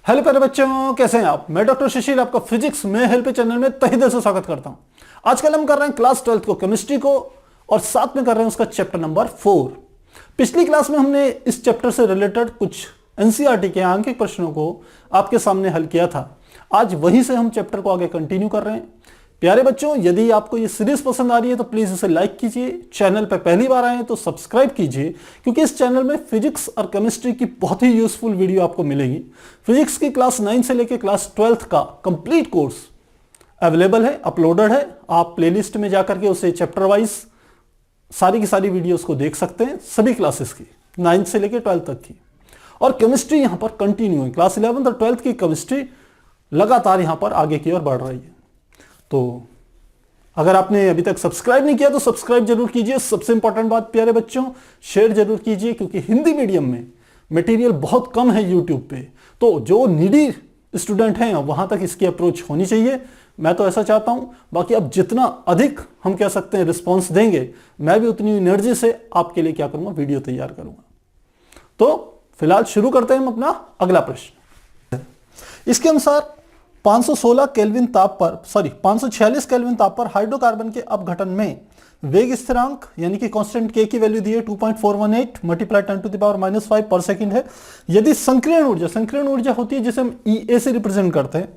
Hello प्यारे बच्चों, कैसे हैं आप। मैं डॉक्टर शिशिर आपका फिजिक्स में हेल्प चैनल में तहे दिल से स्वागत करता हूं। आजकल हम कर रहे हैं क्लास 12 को केमिस्ट्री को और साथ में कर रहे हैं उसका चैप्टर नंबर 4। पिछली क्लास में हमने इस चैप्टर से रिलेटेड कुछ एनसीईआरटी के आंकिक प्रश्नों को आपके सामने हल किया था। आज वहीं से हम चैप्टर को आगे कंटिन्यू कर रहे हैं। प्यारे बच्चों, यदि आपको ये सीरीज पसंद आ रही है तो प्लीज इसे लाइक कीजिए। चैनल पर पहली बार आए हैं तो सब्सक्राइब कीजिए, क्योंकि इस चैनल में फिजिक्स और केमिस्ट्री की बहुत ही यूजफुल वीडियो आपको मिलेगी। फिजिक्स की क्लास 9 से लेकर क्लास 12 का कंप्लीट कोर्स अवेलेबल है, अपलोडेड है। आप प्लेलिस्ट में जाकर के उसे चैप्टर वाइज सारी की सारी वीडियोस को देख सकते हैं, सभी क्लासेस की 9 से लेकर 12 तक की। और केमिस्ट्री यहां पर कंटिन्यू है, क्लास 11 और 12 की केमिस्ट्री लगातार यहां पर आगे की ओर बढ़ रही है। तो अगर आपने अभी तक सब्सक्राइब नहीं किया तो सब्सक्राइब जरूर कीजिए। सबसे इंपॉर्टेंट बात प्यारे बच्चों, शेयर जरूर कीजिए, क्योंकि हिंदी मीडियम में मटेरियल बहुत कम है यूट्यूब पे। तो जो नीडी स्टूडेंट हैं वहां तक इसकी अप्रोच होनी चाहिए। मैं तो ऐसा चाहता हूं। बाकी अब जितना अधिक हम कह सकते हैं रिस्पॉन्स देंगे, मैं भी उतनी एनर्जी से आपके लिए क्या करूंगा, वीडियो तैयार करूंगा। तो फिलहाल शुरू करते हैं हम अपना अगला प्रश्न। इसके अनुसार 516 केल्विन ताप पर 546 केल्विन ताप पर हाइड्रोकार्बन के अपघटन में वेग स्थिरांक यानी कि कांस्टेंट के की वैल्यू दी है 2.418 मल्टीप्लाई 10⁻⁵ पर सेकंड है। यदि संकीर्ण ऊर्जा होती है जिसे हम EA से रिप्रेजेंट करते हैं,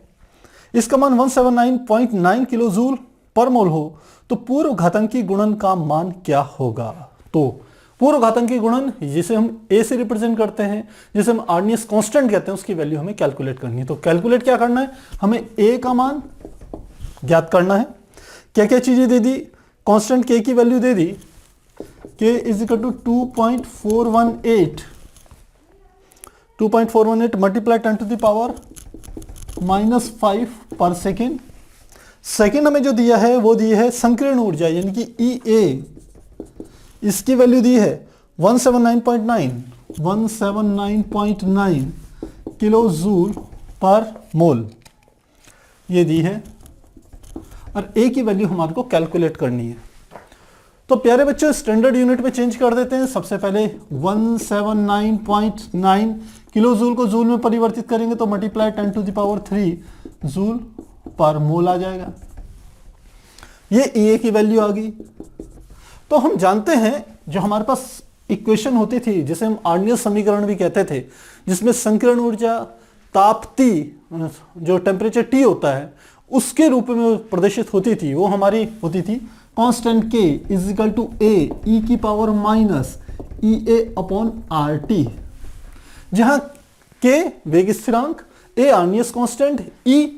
इसका मान 179.9 किलो जूल पर मोल हो तो पूर्व घातांकी गुणन का मान क्या होगा। तो पूर्व घातांकी गुणन जिसे हम A से रिप्रेजेंट करते हैं, जिसे हम आर्नियस कांस्टेंट कहते हैं, उसकी वैल्यू हमें कैलकुलेट करनी है। तो कैलकुलेट क्या करना है, हमें A का मान ज्ञात करना है। क्या क्या चीजें दे दी, कांस्टेंट K की वैल्यू दे दी, K = 2.418 मल्टीप्लाई 10⁻⁵ पर सेकेंड। सेकेंड हमें जो दिया है वो दी है संकीर्ण ऊर्जा यानी कि EA, इसकी वैल्यू दी है 179.9 किलो जूल पर मोल, ये दी है। और ए की वैल्यू हमारे को कैलकुलेट करनी है। तो प्यारे बच्चों, स्टैंडर्ड यूनिट में चेंज कर देते हैं। सबसे पहले 179.9 किलो जूल को जूल में परिवर्तित करेंगे तो मल्टीप्लाई 10⁻³ जूल पर मोल आ जाएगा। ये ए की वैल्यू आ गई। तो हम जानते हैं जो हमारे पास इक्वेशन होती थी जिसे हम आर्नियस समीकरण भी कहते थे, जिसमें संकीर्ण ऊर्जा ताप T जो टेम्परेचर T होता है उसके रूप में प्रदर्शित होती थी, वो हमारी होती थी कांस्टेंट K = A e⁻⁻ जहां K वेग स्थिरांक, A Arrhenius constant, E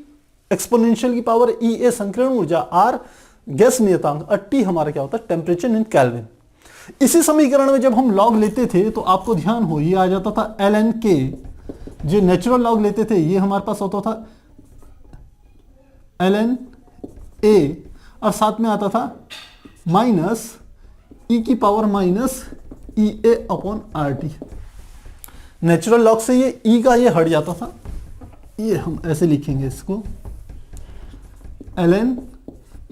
exponential की पावर EA संकीर्ण ऊर्जा, R गैस नियतांक और T हमारा क्या होता है, टेम्परेचर इन केल्विन। इसी समीकरण में जब हम लॉग लेते थे तो आपको ध्यान हो ये आ जाता था ln K। जो नेचुरल लॉग लेते थे ये हमारे पास होता था ln A और साथ में आता था माइनस e⁻⁻ नेचुरल लॉग से ये E का ये हट जाता था। ये हम ऐसे लिखेंगे इसको ln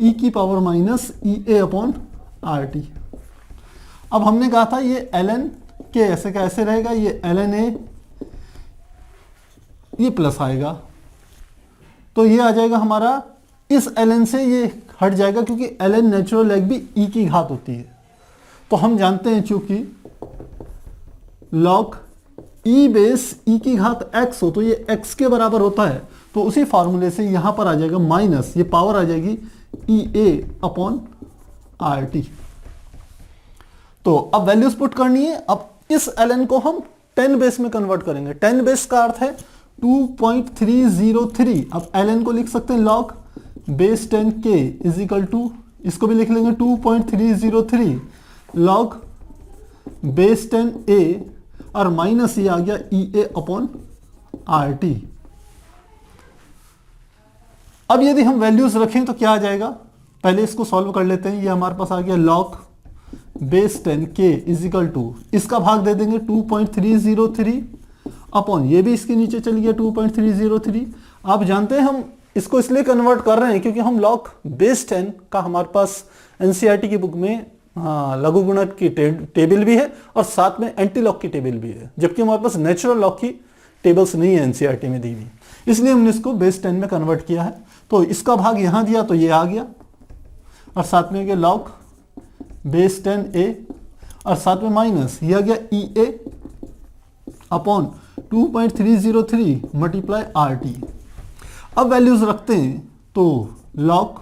e⁻⁻ अब हमने कहा था ये ln K ऐसे का ऐसे रहेगा, ये ln A ये प्लस आएगा, तो ये आ जाएगा हमारा, इस ln से ये हट जाएगा क्योंकि ln नेचुरल लॉग भी E की घात होती है। तो हम जानते हैं चूंकि log E बेस E की घात x हो तो ये x के बराबर होता है, तो उसी फॉर्मूले से यहां पर आ जाएगा माइनस, ये पावर आ जाएगी EA/RT। तो अब वैल्यूज पुट करनी है। अब इस ln को हम 10 बेस में कन्वर्ट करेंगे। 10 बेस का अर्थ है 2.303। अब ln को लिख सकते हैं log बेस 10K = इसको भी लिख लेंगे 2.303 log बेस 10A और माइनस ये आ गया EA/RT। अब यदि हम वैल्यूज रखें तो क्या आ जाएगा, पहले इसको सॉल्व कर लेते हैं। ये हमारे पास आ गया log बेस 10K = इसका भाग दे देंगे 2.303 अपॉन, ये भी इसके नीचे चल गया 2.303। आप जानते हैं हम इसको इसलिए कन्वर्ट कर रहे हैं क्योंकि हम log बेस 10 का हमारे पास एनसीईआरटी की बुक में लघु गुणक की टेबल भी है और साथ में एंटी लॉग की टेबल भी है, जबकि हमारे पास नेचुरल लॉग की टेबल्स नहीं है एनसीईआरटी में दी हुई, इसलिए हमने इसको बेस 10 में कन्वर्ट किया है। तो इसका भाग यहां दिया तो ये आ गया, और साथ में गया लॉग बेस 10a, और साथ में माइनस ये आ गया EA अपॉन 2.303 मल्टीप्लाई RT। अब वैल्यूज रखते हैं तो लॉग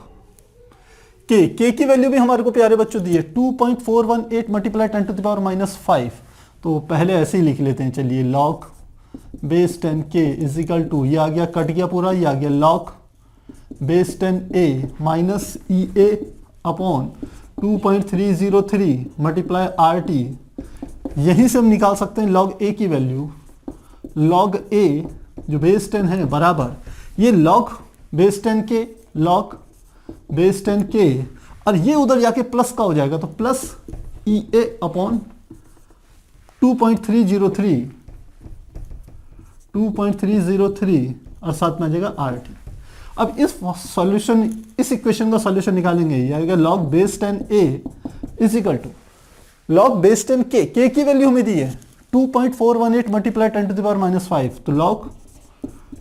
के की वैल्यू भी हमारे को प्यारे बच्चों दी है 2.418 मल्टीप्लाई 10 टू द पावर -5। तो पहले ऐसे ही लिख लेते हैं, चलिए log base 10k is equal to, ये आ गया कट गया पूरा, ये आ गया log base 10a minus EA upon 2.303 multiply RT। यहीं से हम निकाल सकते हैं लॉग a की वैल्यू, लॉग a जो बेस 10 है बराबर ये लॉग बेस 10 के लॉग बेस 10 के, और ये उधर जाके प्लस का हो जाएगा तो प्लस EA अपॉन 2.303 और साथ में आ जाएगा RT। अब इस सॉल्यूशन, इस इक्वेशन का सॉल्यूशन निकालेंगे, ये आएगा log base 10a is equal to log base 10k, k की वैल्यू हमें दी है 2.418 मल्टीप्लाई 10 टू द पावर -5, तो log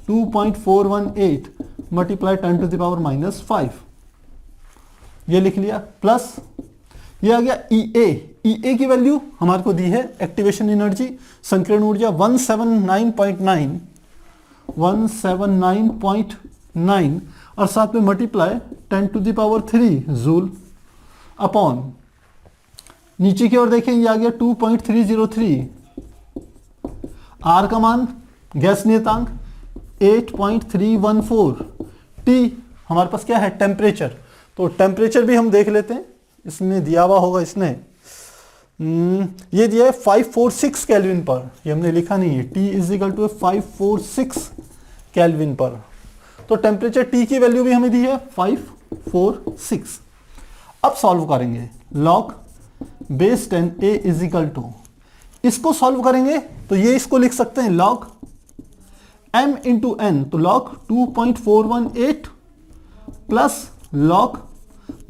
2.418 multiply 10 to the power -5 ये लिख लिया, प्लस ये आ गया EA की वैल्यू हमारे को दी है एक्टिवेशन एनर्जी, संकीर्ण ऊर्जा 179.9 और साथ में multiply 10 to the power 3 joule upon, नीचे की ओर देखें ये आ गया 2.303, R का मान गैस नियतांक 8.314, T हमारे पास क्या है टेम्परेचर, तो टेम्परेचर भी हम देख लेते हैं, इसमें दिया हुआ होगा, इसने ये दिया है 546 केल्विन पर, ये हमने लिखा नहीं है, T is equal to 546 kelvin पर, तो टेम्परेचर T की वैल्यू भी हमें दी है 546। अब सॉल्व करेंगे log base 10a is equal to, इसको सॉल्व करेंगे तो ये इसको लिख सकते हैं log m इंटू n, तो log 2.418 प्लस log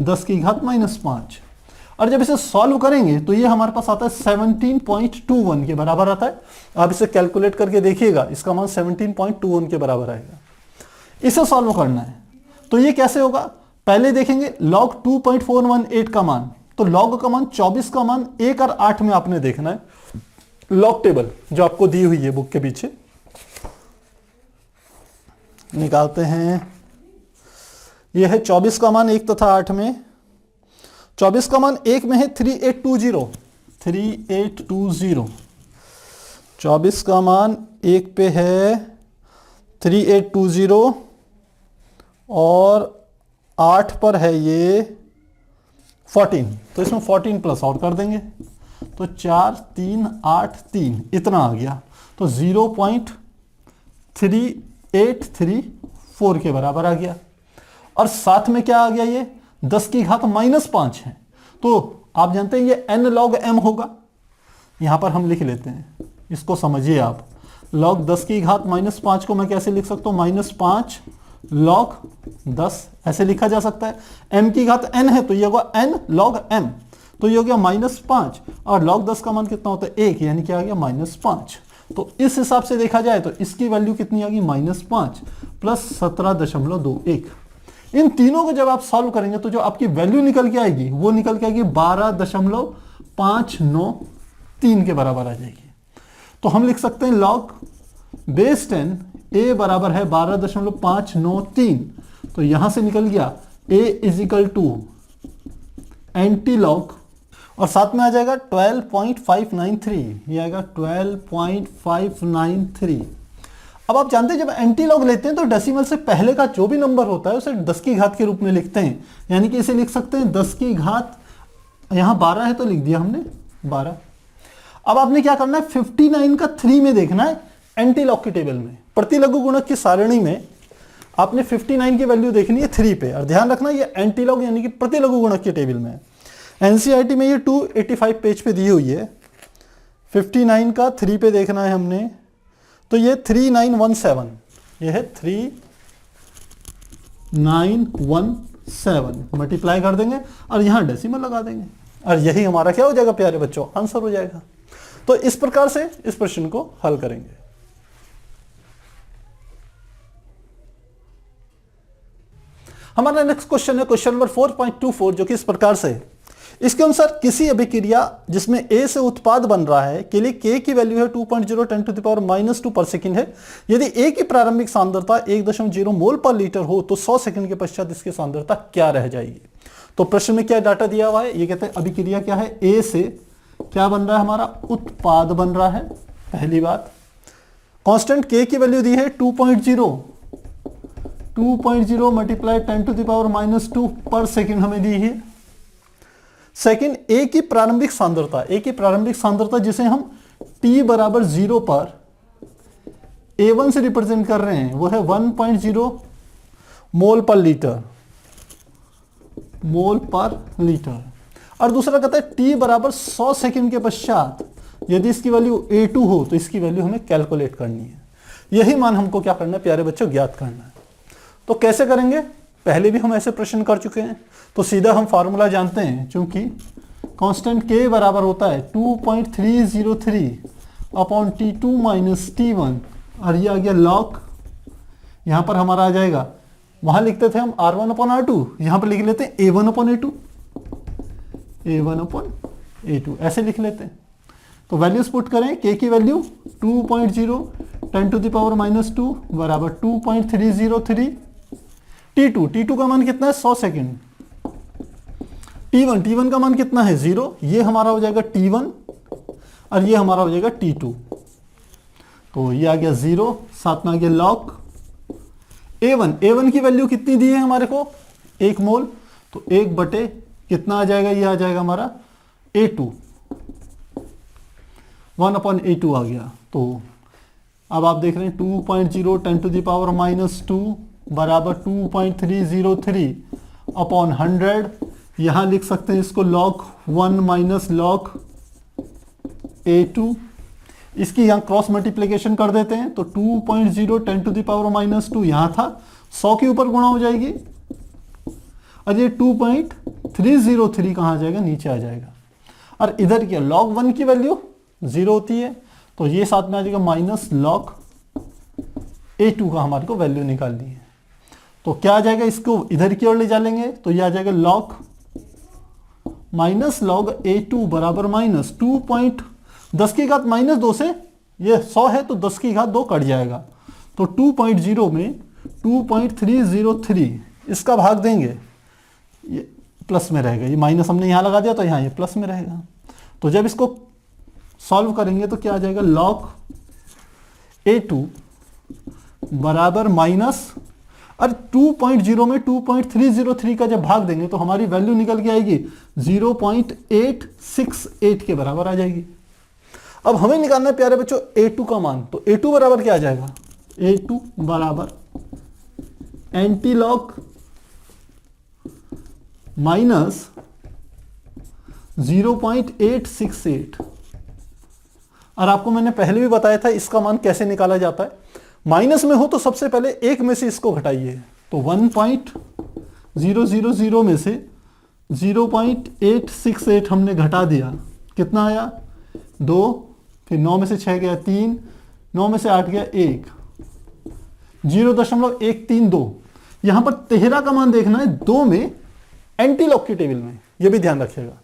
10 की घात -5, और जब इसे सॉल्व करेंगे तो ये हमारे पास आता है 17.21 के बराबर आता है। आप इसे कैलकुलेट करके देखिएगा, इसका मान 17.21 के बराबर आएगा। इसे सॉल्व करना है तो ये कैसे होगा, पहले देखेंगे log 2.418 का मान, तो log का मान 24 का मान 1 और 8 में आपने देखना है, log टेबल जो आपको दी हुई है बुक के पीछे, निकालते हैं। यह है 24 का मान 1 तथा 8 में, 24 का मान 1 में है 3820, 24 का मान 1 पे है 3820 और 8 पर है ये 14, तो इसमें 14 प्लस और कर देंगे तो 4 3 8 3 इतना आ गया, तो 0.3834 के बराबर आ गया, और साथ में क्या आ गया, ये 10 की घात -5 है, तो आप जानते हैं ये n log m होगा, यहां पर हम लिख लेते हैं, इसको समझिए आप, log 10 की घात -5 को मैं कैसे लिख सकता हूं, -5 log 10 ऐसे लिखा जा सकता है, m की घात n है तो ये होगा n log m, तो ये हो गया -5, और log 10 का मान कितना होता है 1, यानी क्या आ गया -5, तो इस हिसाब से देखा जाए तो इसकी वैल्यू कितनी आ गई -5 प्लस 17.21। इन तीनों को जब आप सॉल्व करेंगे तो जो आपकी वैल्यू निकल के आएगी वो निकल के आएगी 12.593 के बराबर आ जाएगी। तो हम लिख सकते हैं log बेस 10 a बराबर है 12.593, तो यहां से निकल गया a is equal to anti log, और साथ में आ जाएगा 12.593, ये आएगा 12.593। अब आप जानते हैं जब एंटी लॉग लेते हैं तो डेसिमल से पहले का जो भी नंबर होता है उसे 10 की घात के रूप में लिखते हैं, यानी कि इसे लिख सकते हैं 10 की घात, यहां 12 है तो लिख दिया हमने 12। अब आपने क्या करना है, 59 का 3 में देखना है एंटी लॉग की टेबल में, प्रतिलघु गुणक की सारणी में आपने 59 की वैल्यू देखनी है 3 पे, और ध्यान रखना ये एंटी लॉग यानी कि प्रतिलघु गुणक की टेबल में, एनसीईआरटी में ये 285 पेज पे दी हुई है। 59 का 3 पे देखना है हमने, तो ये 3917, ये है 3917, मल्टीप्लाई कर देंगे और यहां डेसिमल लगा देंगे, और यही हमारा क्या हो जाएगा प्यारे बच्चों, आंसर हो जाएगा। तो इस प्रकार से इस प्रश्न को हल करेंगे। हमारा नेक्स्ट क्वेश्चन है क्वेश्चन नंबर 4.24 जो कि इस प्रकार से है। इसके अनुसार किसी अभिक्रिया जिसमें A से उत्पाद बन रहा है के लिए K की वैल्यू है 2.0 10⁻² पर सेकंड है। यदि A की प्रारंभिक सांद्रता 1.0 मोल पर लीटर हो तो 100 सेकंड के पश्चात इसकी सांद्रता क्या रह जाएगी। तो प्रश्न में क्या डाटा दिया हुआ है, ये कहते हैं अभिक्रिया क्या है, A से क्या बन रहा है, हमारा उत्पाद बन रहा है। पहली बात, कांस्टेंट K की वैल्यू दी है 2.0 मल्टीप्लाई 10⁻² पर सेकंड हमें दी है। सेकंड, A की प्रारंभिक सांद्रता जिसे हम t बराबर 0 पर A1 से रिप्रेजेंट कर रहे हैं वो है 1.0 मोल पर लीटर। और दूसरा कहता है t बराबर 100 सेकंड के पश्चात यदि इसकी वैल्यू A2 हो तो इसकी वैल्यू हमें कैलकुलेट करनी है। यही मान हमको क्या करना है प्यारे बच्चों, ज्ञात करना है। तो कैसे करेंगे, पहले भी हम ऐसे प्रश्न कर चुके हैं, तो सीधा हम फार्मूला जानते हैं। चूंकि कांस्टेंट K बराबर होता है 2.303 अपॉन T2 माइनस T1 और ये आ गया लॉग, यहां पर हमारा आ जाएगा, वहां लिखते थे हम R1 अपॉन R2, यहां पर लिख लेते हैं A1 अपॉन A2 ऐसे लिख लेते हैं। तो वैल्यूज पुट करें, K की वैल्यू 2.0 10⁻² बराबर 2.303, T2 का मान कितना है 100 सेकंड, T1 का मान कितना है 0, ये हमारा हो जाएगा T1 और ये हमारा हो जाएगा T2। तो ये आ गया 0, साथ में आ गया लॉग A1 की वैल्यू कितनी दी है हमारे को 1 मोल, तो 1 बटे कितना आ जाएगा, ये आ जाएगा हमारा A2, 1 अपॉन A2 आ गया। तो अब आप देख रहे हैं 2.0 10⁻² बराबर 2.303 अपॉन 100, यहां लिख सकते हैं इसको log 1 माइनस log A2, इसकी यहां क्रॉस मल्टीप्लिकेशन कर देते हैं तो 2.0 10⁻² यहां था, 100 के ऊपर गुणा हो जाएगी और ये 2.303 कहां आ जाएगा, नीचे आ जाएगा। और इधर क्या log 1 की वैल्यू 0 होती है, तो ये साथ में आ जाएगा माइनस log A2 का हमारे को वैल्यू निकालनी है। तो क्या आ जाएगा, इसको इधर की ओर ले जाएंगे तो ये आ जाएगा log माइनस log A2 बराबर माइनस 2.10 की घात माइनस 2 से, ये 100 है तो 10 की घात 2 कट जाएगा, तो 2.0 में 2.303 इसका भाग देंगे, ये प्लस में रहेगा, ये माइनस हमने यहां लगा दिया तो यहां ये प्लस में रहेगा। तो जब इसको सॉल्व करेंगे तो क्या आ जाएगा, log A2 बराबर माइनस, और 2.0 में 2.303 का जब भाग देंगे तो हमारी वैल्यू निकल के आएगी 0.868 के बराबर आ जाएगी। अब हमें निकालना है प्यारे बच्चों A2 का मान, तो A2 बराबर क्या आ जाएगा, A2 बराबर एंटी लॉग माइनस 0.868। और आपको मैंने पहले भी बताया था इसका मान कैसे निकाला जाता है, माइनस में हो तो सबसे पहले एक में से इसको घटाइए, तो 1.000 में से 0.868 हमने घटा दिया, कितना आया 2, फिर 9 में से 6 गया 3, 9 में से 8 गया 1, 0.132। यहां पर 13 का मान देखना है 2 में एंटी लॉग की टेबल में, यह भी ध्यान रखिएगा।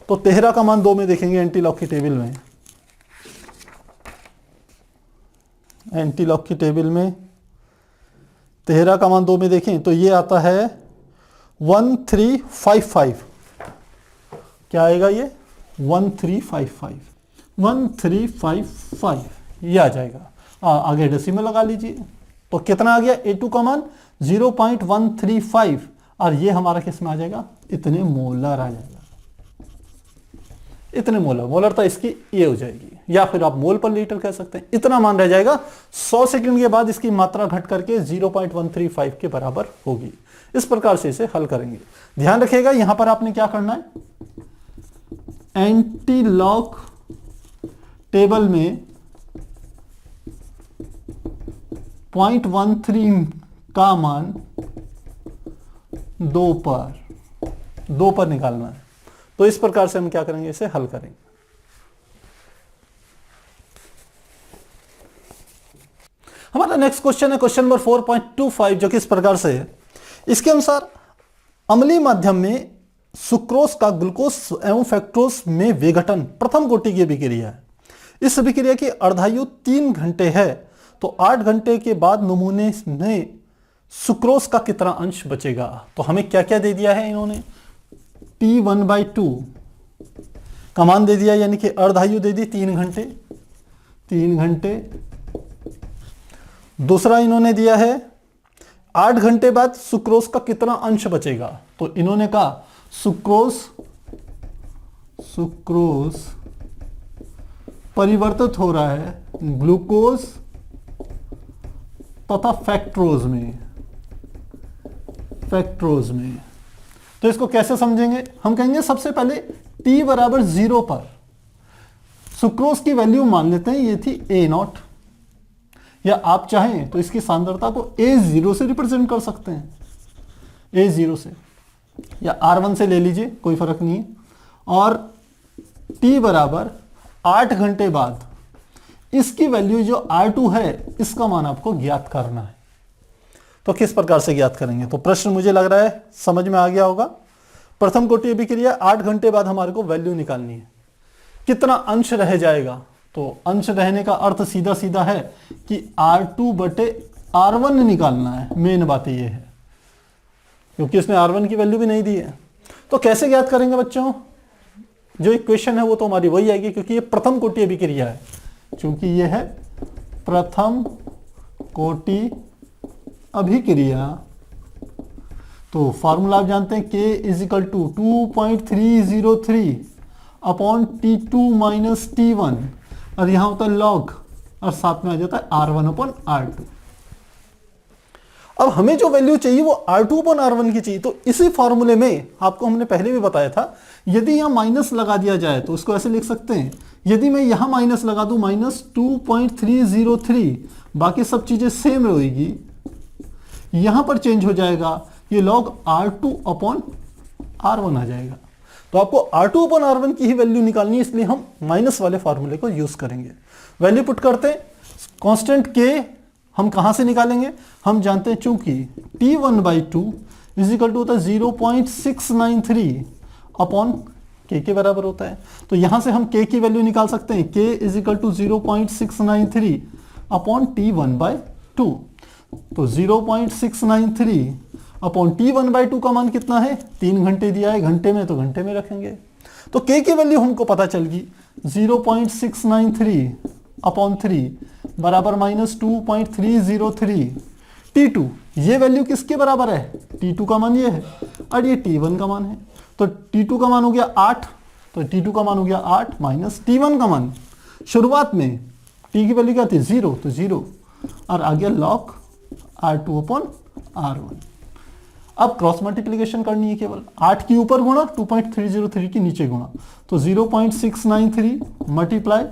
तो 13 का मान 2 में देखेंगे एंटी लॉग की टेबल में, एंटी लॉग की टेबल में 13 का मान 2 में देखें तो ये आता है 1355। क्या आएगा ये 1355 ये आ जाएगा। आगे डेसिमल लगा लीजिए, तो कितना आ गया A2 का मान 0.135 और ये हमारा किस में आ जाएगा, इतने मोलर आ जाएगा, इतने मोलरता इसकी ये हो जाएगी, या फिर आप मोल पर लीटर कह सकते हैं। इतना मान रह जाएगा, 100 सेकंड के बाद इसकी मात्रा घट करके 0.135 के बराबर होगी। इस प्रकार से इसे हल करेंगे। ध्यान रखिएगा यहां पर आपने क्या करना है, एंटी लॉग टेबल में 0.13 का मान 2 पर निकालना है। तो इस प्रकार से हम क्या करेंगे, इसे हल करेंगे। हमारा नेक्स्ट क्वेश्चन है क्वेश्चन नंबर 4.25 जो कि इस प्रकार से है। इसके अनुसार अम्लीय माध्यम में सुक्रोज का ग्लूकोज एवं फ्रक्टोज में विघटन प्रथम कोटि की अभिक्रिया है। इस अभिक्रिया की अर्धायु 3 घंटे है, तो 8 घंटे के बाद नमूने में सुक्रोज का कितना अंश बचेगा। तो हमें क्या क्या दे दिया है इन्होंने, T1/2 का मान दे दिया, यानी कि अर्धायु दे दी 3 घंटे। दूसरा इन्होंने दिया है 8 घंटे बाद सुक्रोज का कितना अंश बचेगा। तो इन्होंने कहा सुक्रोज परिवर्तित हो रहा है ग्लूकोज तथा फ्रक्टोज में। तो इसको कैसे समझेंगे, हम कहेंगे सबसे पहले t बराबर 0 पर सुक्रोज की वैल्यू मान लेते हैं, ये थी A0, या आप चाहें तो इसकी सांद्रता को A0 से रिप्रेजेंट कर सकते हैं, A0 से, या R1 से ले लीजिए, कोई फर्क नहीं है। और t बराबर 8 घंटे बाद इसकी वैल्यू जो R2 है, इसका मान आपको ज्ञात करना है। तो किस प्रकार से ज्ञात करेंगे, तो प्रश्न मुझे लग रहा है समझ में आ गया होगा। प्रथम कोटि अभिक्रिया 8 घंटे बाद हमारे को वैल्यू निकालनी है, कितना अंश रह जाएगा। तो अंश रहने का अर्थ सीधा सीधा है कि R2/R1 निकालना है। मेन बात ये है, क्योंकि इसमें R1 की वैल्यू भी नहीं दी है। तो कैसे ज्ञात करेंगे बच्चों, जो इक्वेशन है वो तो हमारी वही आएगी, क्योंकि ये प्रथम कोटि अभिक्रिया है। चूंकि ये है प्रथम कोटि अभिक्रिया, तो फॉर्मूला आप जानते हैं, K = 2.303 upon T2 minus T1, और यहां होता है लॉग, और साथ में आ जाता है R1/R2। अब हमें जो वैल्यू चाहिए वो R2/R1 की चाहिए। तो इसी फॉर्मूले में आपको हमने पहले भी बताया था, यदि यहां माइनस लगा दिया जाए तो उसको ऐसे लिख सकते हैं, यदि मैं यहां माइनस लगा दूं -2.303, बाकी सब चीजें सेम रहेगी, यहां पर चेंज हो जाएगा, ये log R2/R1 आ जाएगा। तो आपको R2/R1 की ही वैल्यू निकालनी है, इसलिए हम माइनस वाले फॉर्मूले को यूज करेंगे। वैल्यू पुट करते हैं, कांस्टेंट K हम कहां से निकालेंगे, हम जानते हैं चूंकि T1/2 होता है 0.693 अपॉन K के बराबर होता है। तो यहां से हम K की वैल्यू निकाल सकते हैं, K = 0.693 अपॉन T1/2। तो 0.693 अपॉन T1/2 का मान कितना है, 3 घंटे दिया है, घंटे में तो घंटे में रखेंगे। तो K की वैल्यू हमको पता चल गई, 0.693 अपॉन 3 बराबर -2.303। T2 ये वैल्यू किसके बराबर है, T2 का मान ये है, और ये T1 का मान है। तो T2 का मान हो गया 8, तो T2 का मान हो गया 8 माइनस T1 का मान, शुरुआत में T की वैल्यू क्या थी 0, तो 0, और आ गया log R2/R1। अब क्रॉस मल्टीप्लिकेशन करनी है, केवल 8 की ऊपर गुणा 2.303 की नीचे गुणा। तो 0.693 मल्टीप्लाई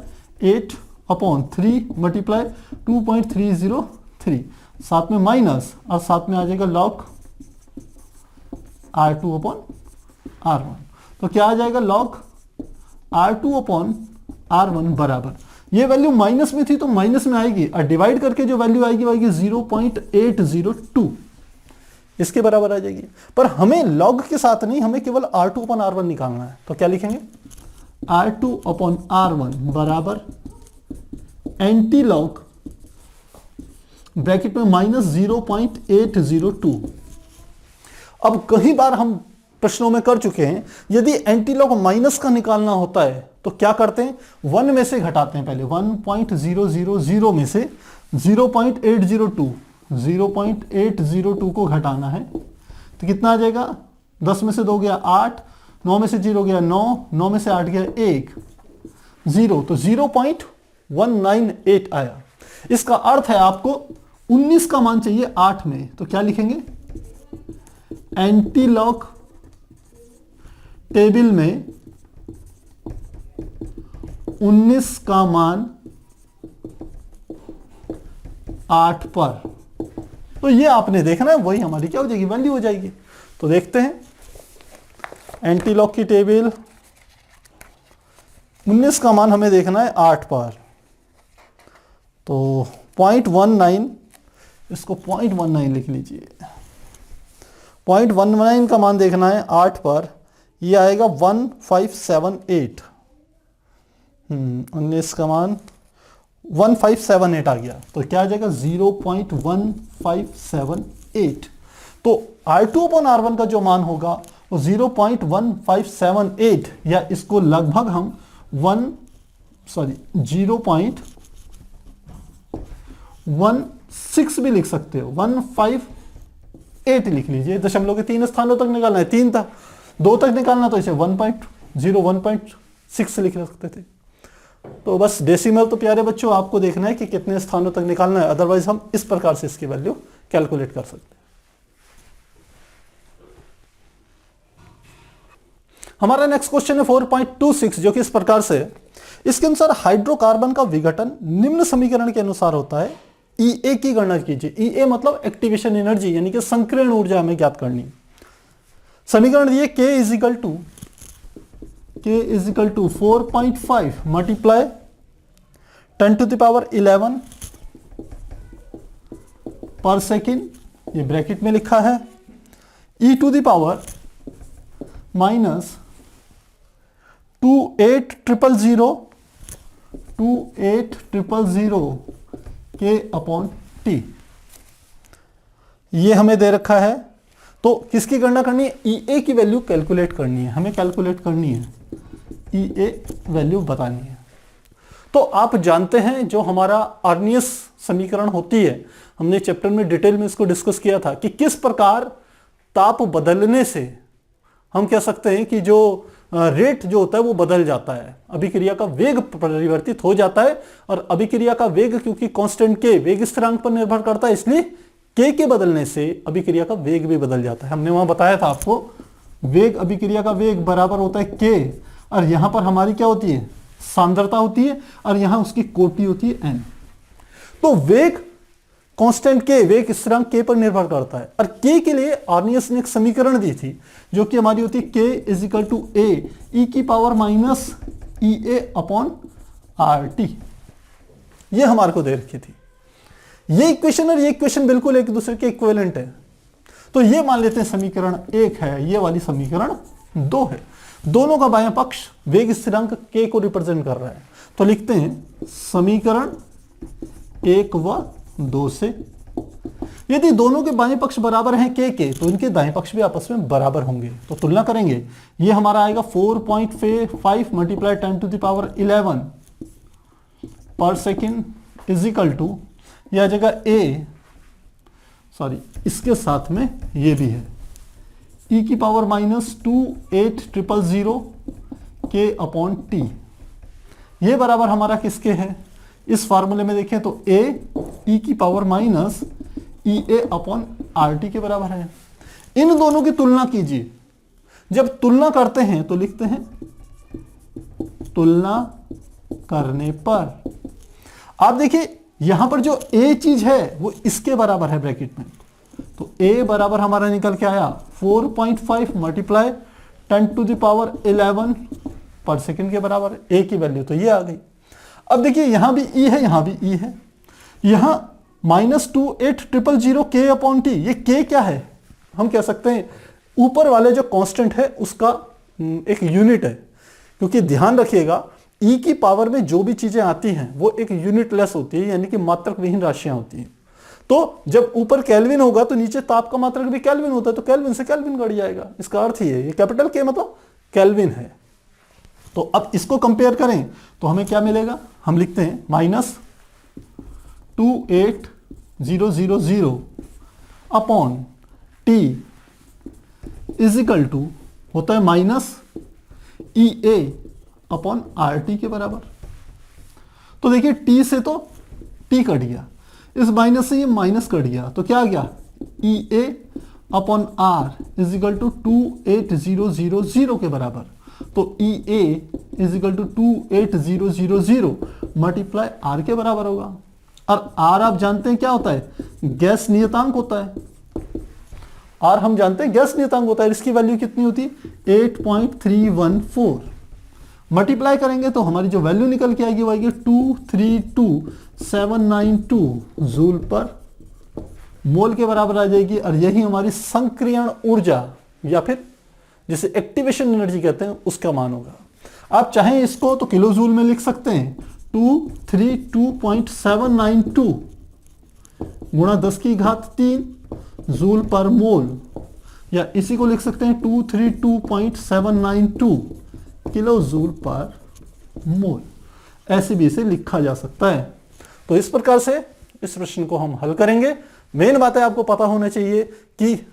8/3 मल्टीप्लाई 2.303, साथ में माइनस, और साथ में आ जाएगा log R2/R1। तो क्या आ जाएगा, log R2/R1 बराबर, ये वैल्यू माइनस में थी तो माइनस में आएगी, और डिवाइड करके जो वैल्यू आएगी वो आएगी 0.802, इसके बराबर आ जाएगी। पर हमें लॉग के साथ नहीं, हमें केवल R2/R1 निकालना है। तो क्या लिखेंगे, R2/R1 बराबर एंटी लॉग ब्रैकेट में -0.802। अब कई बार हम प्रश्नों में कर चुके हैं, यदि एंटी लॉग माइनस का निकालना होता है तो क्या करते हैं, 1 में से घटाते हैं, पहले 1.000 में से 0.802 को घटाना है, तो कितना आ जाएगा, 10 में से 2 गया 8, 9 में से 0 गया 9, 9 में से 8 गया 1, 0, तो 0.198 आया। इसका अर्थ है आपको 19 का मान चाहिए 8 में, तो क्या लिखेंगे, एंटी लॉग टेबल में 19 का मान 8 पर। तो ये आपने देखना है, वही हमारी क्या हो जाएगी, वैल्यू हो जाएगी। तो देखते हैं, एंटी लॉग की टेबल 19 का मान हमें देखना है 8 पर, तो 0.19, इसको 0.19 लिख लीजिए, 0.19 का मान देखना है 8 पर, ये आएगा 1578। 19 का मान 1578 आ गया, तो क्या आ जाएगा 0.1578। तो R2/R1 का जो मान होगा वो 0.1578, या इसको लगभग हम 0.16 भी लिख सकते हो, 158 लिख लीजिए। दशमलव के 3 स्थानों तक निकालना है, 3 था, 2 तक निकालना तो इसे 1.6 लिख सकते थे। तो बस डेसिमल तो प्यारे बच्चों आपको देखना है कि कितने स्थानों तक निकालना है, अदरवाइज हम इस प्रकार से इसकी वैल्यू कैलकुलेट कर सकते हैं। हमारा नेक्स्ट क्वेश्चन है 4.26, जो कि इस प्रकार से है। इसके अनुसार हाइड्रोकार्बन का विघटन निम्न समीकरण के अनुसार होता है। Ea की गणना कीजिए। Ea मतलब एक्टिवेशन एनर्जी, यानी कि संकीर्ण ऊर्जा हमें ज्ञात करनी। समीकरण दिए K is equal to 4.5 multiply 10⁻11 per second, ये ब्रैकेट में लिखा है, e⁻ माइनस 2800 K/T, ये हमें दे रखा है। तो किसकी गणना करनी है? Ea की वैल्यू कैलकुलेट करनी है, हमें कैलकुलेट करनी है, Ea वैल्यू बतानी है। तो आप जानते हैं जो हमारा अर्नियस समीकरण होती है, हमने चैप्टर में डिटेल में इसको डिस्कस किया था कि किस प्रकार ताप बदलने से हम कह सकते हैं कि जो रेट जो होता है वो बदल जाता है, अभिक्रिया का वेग परिवर्तित हो जाता है। और अभिक्रिया का वेग क्योंकि कांस्टेंट के वेग स्थिरांक पर निर्भर करता है, इसलिए के के बदलने से अभिक्रिया का वेग भी बदल जाता है। हमने वहां बताया था आपको, वेग अभिक्रिया का वेग बराबर होता है के, और यहां पर हमारी क्या होती है? सांद्रता होती है, और यहां उसकी कोटि होती है एन। तो वेग कांस्टेंट के, वेग स्थिरांक के पर निर्भर करता है। और के के लिए आर्नियस ने एक समीकरण दी थी जो कि हमारी होती है के इज इक्वल टू ए ई की पावर माइनस ई ए अपॉन आर टी, ये हमारे को दे रखी थी। ये इक्वेशन और ये इक्वेशन बिल्कुल एक दूसरे के इक्विवेलेंट है। तो ये मान लेते हैं समीकरण 1 है, ये वाली समीकरण 2 है। दोनों का बायां पक्ष वेग स्थिरांक के को रिप्रेजेंट कर रहा है। तो लिखते हैं समीकरण 1 व 2 से यदि दोनों के बाएं पक्ष बराबर हैं के, तो इनके दाएं पक्ष भी आपस में बराबर होंगे। तो तुलना करेंगे, ये हमारा आएगा 4.5 multiply 10⁻11 per second is equal to, यह जगह इसके साथ में ये भी है, e की पावर माइनस 2800 K/T। ये बराबर हमारा किसके है? इस फार्मूले में देखें तो a e की power minus EA upon RT के बराबर है। इन दोनों की तुलना कीजिए। जब तुलना करते हैं तो लिखते हैं तुलना करने पर, आप देखिए यहां पर जो a चीज है वो इसके बराबर है ब्रैकेट में। तो a बराबर हमारा निकल के आया 4.5 मल्टीप्लाई 10⁻11 पर सेकेंड के बराबर है। a की वैल्यू तो ये आ गई। अब देखिए यहां भी e है, यहां भी e है, यहां -2800 K/T। ये K क्या है? हम कह सकते हैं ऊपर वाले जो कांस्टेंट है उसका एक यूनिट है, क्योंकि ध्यान रखिएगा e की पावर में जो भी चीजें आती हैं वो एक यूनिटलेस होती है, यानी कि मात्रक विहीन राशियां होती हैं। तो जब ऊपर केल्विन होगा तो नीचे ताप का मात्रक भी केल्विन होता है, तो केल्विन से केल्विन घट जाएगा। इसका अर्थ ये कैपिटल के मतलब केल्विन है। तो अब इसको कंपेयर करें तो हमें क्या मिलेगा? हम लिखते हैं -28000 upon T is equal to होता है माइनस EA अपॉन RT के बराबर। तो देखिए T से तो T कट गया, इस माइनस से ये माइनस कट गया, तो क्या आ गया? EA upon R is equal to 28000 के बराबर। तो EA is equal to 28000 multiply R के बराबर होगा। और R आप जानते हैं क्या होता है? गैस नियतांक होता है। R हम जानते हैं गैस नियतांक होता है। इसकी वैल्यू कितनी होती है? 8.314। मल्टीप्लाई करेंगे तो हमारी जो वैल्यू निकल के आएगी वो आएगी 232792 जूल पर मोल के बराबर आ जाएगी, और यही हमारी संक्रियण ऊर्जा या फिर जिसे एक्टिवेशन एनर्जी कहते हैं उसका मान होगा। आप चाहें इसको तो किलो जूल में लिख सकते हैं, 232.792 गुणा 10⁻³ जूल पर मोल, या इसी को लिख सकते हैं 232.792 किलो जूल पर मोल। ऐसे भी इसे लिखा जा सकता है। तो इस प्रकार से इस प्रश्न को हम हल करेंगे। मेन बात है आपको पता होना चाहिए कि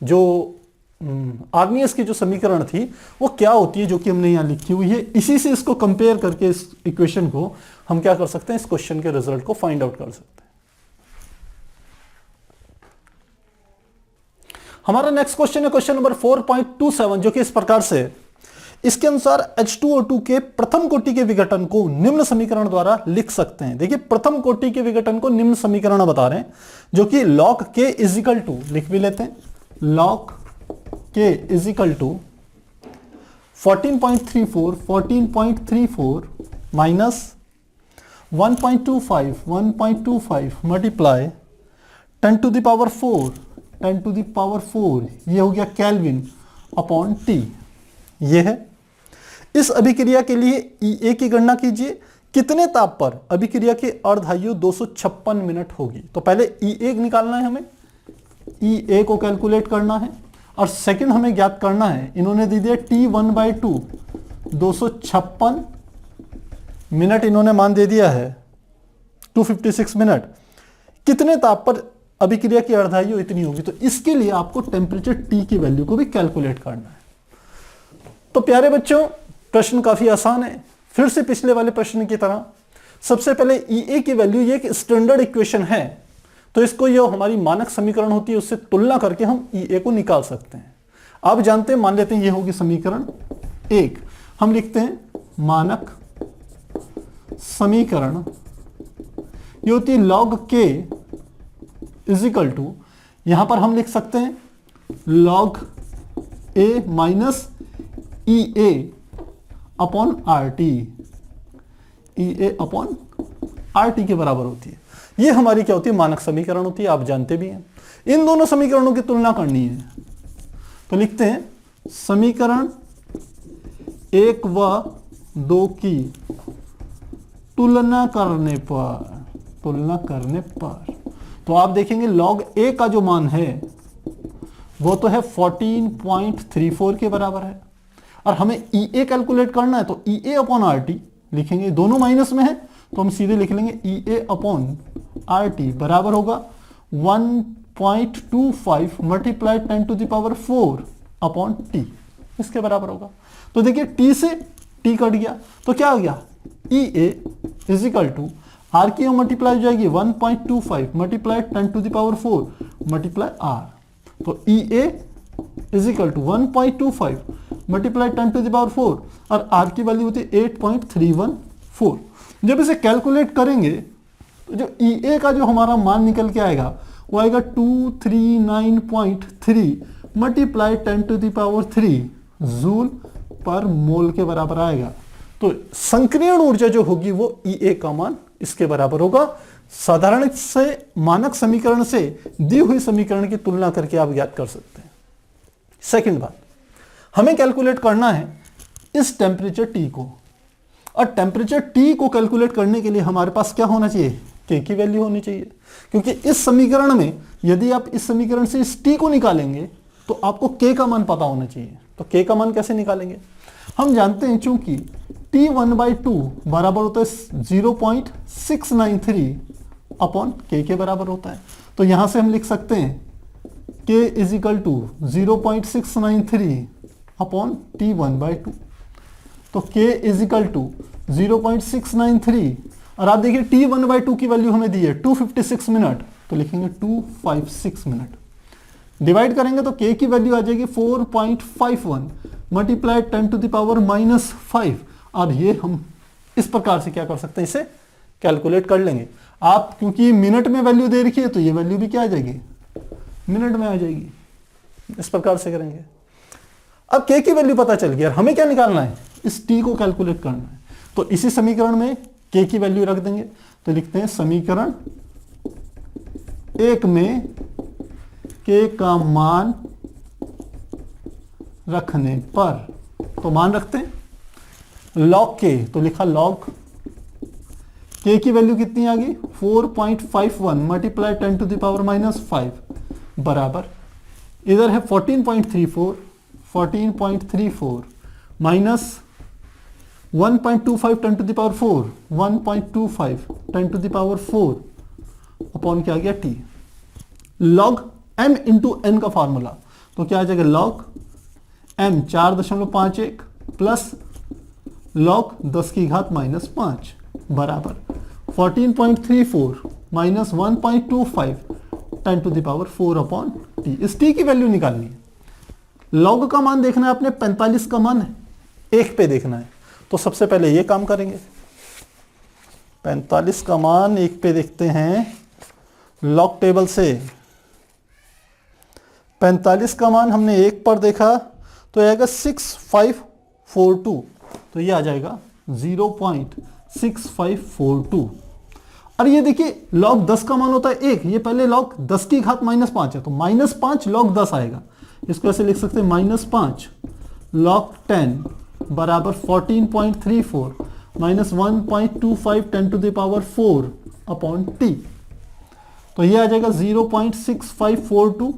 जो आर्नियस की जो समीकरण थी वो क्या होती है, जो कि हमने यहां लिखी हुई है। इसी से इसको कंपेयर करके इस इक्वेशन को हम क्या कर सकते हैं, इस क्वेश्चन के रिजल्ट को फाइंड आउट कर सकते हैं। हमारा नेक्स्ट क्वेश्चन है क्वेश्चन नंबर 4.27, जो कि इस प्रकार से है। इसके अनुसार H2O2 के प्रथम कोटि के विघटन को निम्न समीकरण द्वारा लिख सकते हैं। देखिए प्रथम कोटि के विघटन को निम्न समीकरण बता रहे हैं, जो कि log K इजिकल टू, लिख भी लेते हैं, log K is equal to 14.34 minus 1.25 multiply 10 to the power 4, ये हो गया केल्विन अपॉन टी। ये है। इस अभिक्रिया के लिए EA की गणना कीजिए। कितने ताप पर अभिक्रिया की अर्धायु 256 मिनट होगी। तो पहले EA निकालना है हमें, EA को कैलकुलेट करना है, और सेकंड हमें ज्ञात करना है, इन्होंने दे दिया T1/2 256 मिनट, इन्होंने मान दे दिया है 256 मिनट। कितने ताप पर अभिक्रिया की अर्धायु इतनी होगी। तो इसके लिए आपको टेम्परेचर T की वैल्यू को भी कैलकुलेट करना है। तो प्यारे बच्चों, प्रश्न काफी आसान है। फिर से पिछले वाले प्रश्न की तरह सबसे पहले EA की वैल्यू, ये एक स्टैंडर्ड इक्वेशन है, तो इसको ये हमारी मानक समीकरण होती है उससे तुलना करके हम EA को निकाल सकते हैं। आप जानते हैं, मान लेते हैं ये होगी समीकरण 1। हम लिखते हैं मानक समीकरण, ये होती है log K इजिकल टू, यहां पर हम लिख सकते हैं log A minus EA upon RT, EA upon RT के बराबर होती है। ये हमारी क्या होती है, मानक समीकरण होती है, आप जानते भी हैं। इन दोनों समीकरणों की तुलना करनी है, तो लिखते हैं समीकरण 1 व 2 की तुलना करने पर तो आप देखेंगे log A का जो मान है वो तो है 14.34 के बराबर है, और हमें EA कैलकुलेट करना है, तो EA अपॉन RT लिखेंगे। दोनों माइनस में है तो हम सीधे लिख लेंगे EA अपॉन RT बराबर होगा 1.25 multiply 10 to the power 4 upon T, इसके बराबर होगा। तो देखिए T से T कट गया, तो क्या हो गया, EA इजिकल टू R की मल्टीप्लाई हो जाएगी 1.25 multiply 10 to the power 4 multiply R, तो EA is equal to 1.25 multiply 10 to the power 4, और R की वैल्यू होती है 8.314। जब इसे कैलकुलेट करेंगे तो जो EA का जो हमारा मान निकल के आएगा वो आएगा 239.3 multiply 10 to the power 3 joule पर मोल के बराबर आएगा। तो संक्रियण ऊर्जा जो होगी वो EA का मान इसके बराबर होगा। साधारण से मानक समीकरण से दी हुई समीकरण की तुलना करके आप ज्ञात कर सकते हैं। सेकंड बात, हमें कैलकुलेट करना है इस टेम्परेचर T को, और टेम्परेचर T को कैलकुलेट करने के लिए हमारे पास क्या होना चाहिए, K की वैल्यू होनी चाहिए। क्योंकि इस समीकरण में यदि आप इस समीकरण से इस T को निकालेंगे तो आपको K का मान पता होना चाहिए। तो K का मान कैसे निकालेंगे, हम जानते हैं चूंकि T1/2 बराबर होता है 0.693 अपॉन K के बराबर होता है, तो यहां से हम लिख सकते हैं K is equal to 0.693 upon T1/2, तो K इजिकल टू 0.693, और आप देखिए T1/2 की वैल्यू हमें दी है 256 मिनट, तो लिखेंगे 256 मिनट। डिवाइड करेंगे तो K की वैल्यू आ जाएगी 4.51 मल्टीप्लाई 10 टू द पावर -5, और ये हम इस प्रकार से क्या कर सकते हैं, इसे कैलकुलेट कर लेंगे। आप क्योंकि मिनट में वैल्यू दे रखी है तो ये वैल्यू भी क्या आ जाएगी, मिनट में आ जाएगी। इस प्रकार से करेंगे। अब K की वैल्यू पता चल गई, और हमें क्या निकालना है, इस T को कैलकुलेट करना है। तो इसी समीकरण में K की वैल्यू रख देंगे, तो लिखते हैं समीकरण 1 में के का मान रखने पर, तो मान रखते हैं log k, तो लिखा log k की वैल्यू कितनी आ गई 4.51 मल्टीप्लाई 10 टू द पावर -5 बराबर, इधर है 14.34 minus 1.25 10 to the power 4, 1.25 10 to the power 4 upon क्या आ गया t, log m into n का फॉर्मूला, तो क्या आ जाएगा log m 4.51 प्लस log 10 की घात -5 बराबर 14.34 minus 1.25 10 to the power 4 upon T. इस टी की वैल्यू निकालनी है, log का मान देखना है आपने, 45 का मान 1 पे देखना है, तो सबसे पहले ये काम करेंगे। 45 का मान 1 पे देखते हैं log टेबल से। 45 का मान हमने 1 पर देखा तो आएगा 6542, तो ये आ जाएगा 0.6542। और ये देखिए log 10 का मान होता है 1, ये पहले log 10 की घात -5 है, तो -5 log 10 आएगा, इसको ऐसे लिख सकते हैं -5 log 10 बराबर 14.34 minus 1.25 10 to the power 4 upon T, तो ये आ जाएगा 0.6542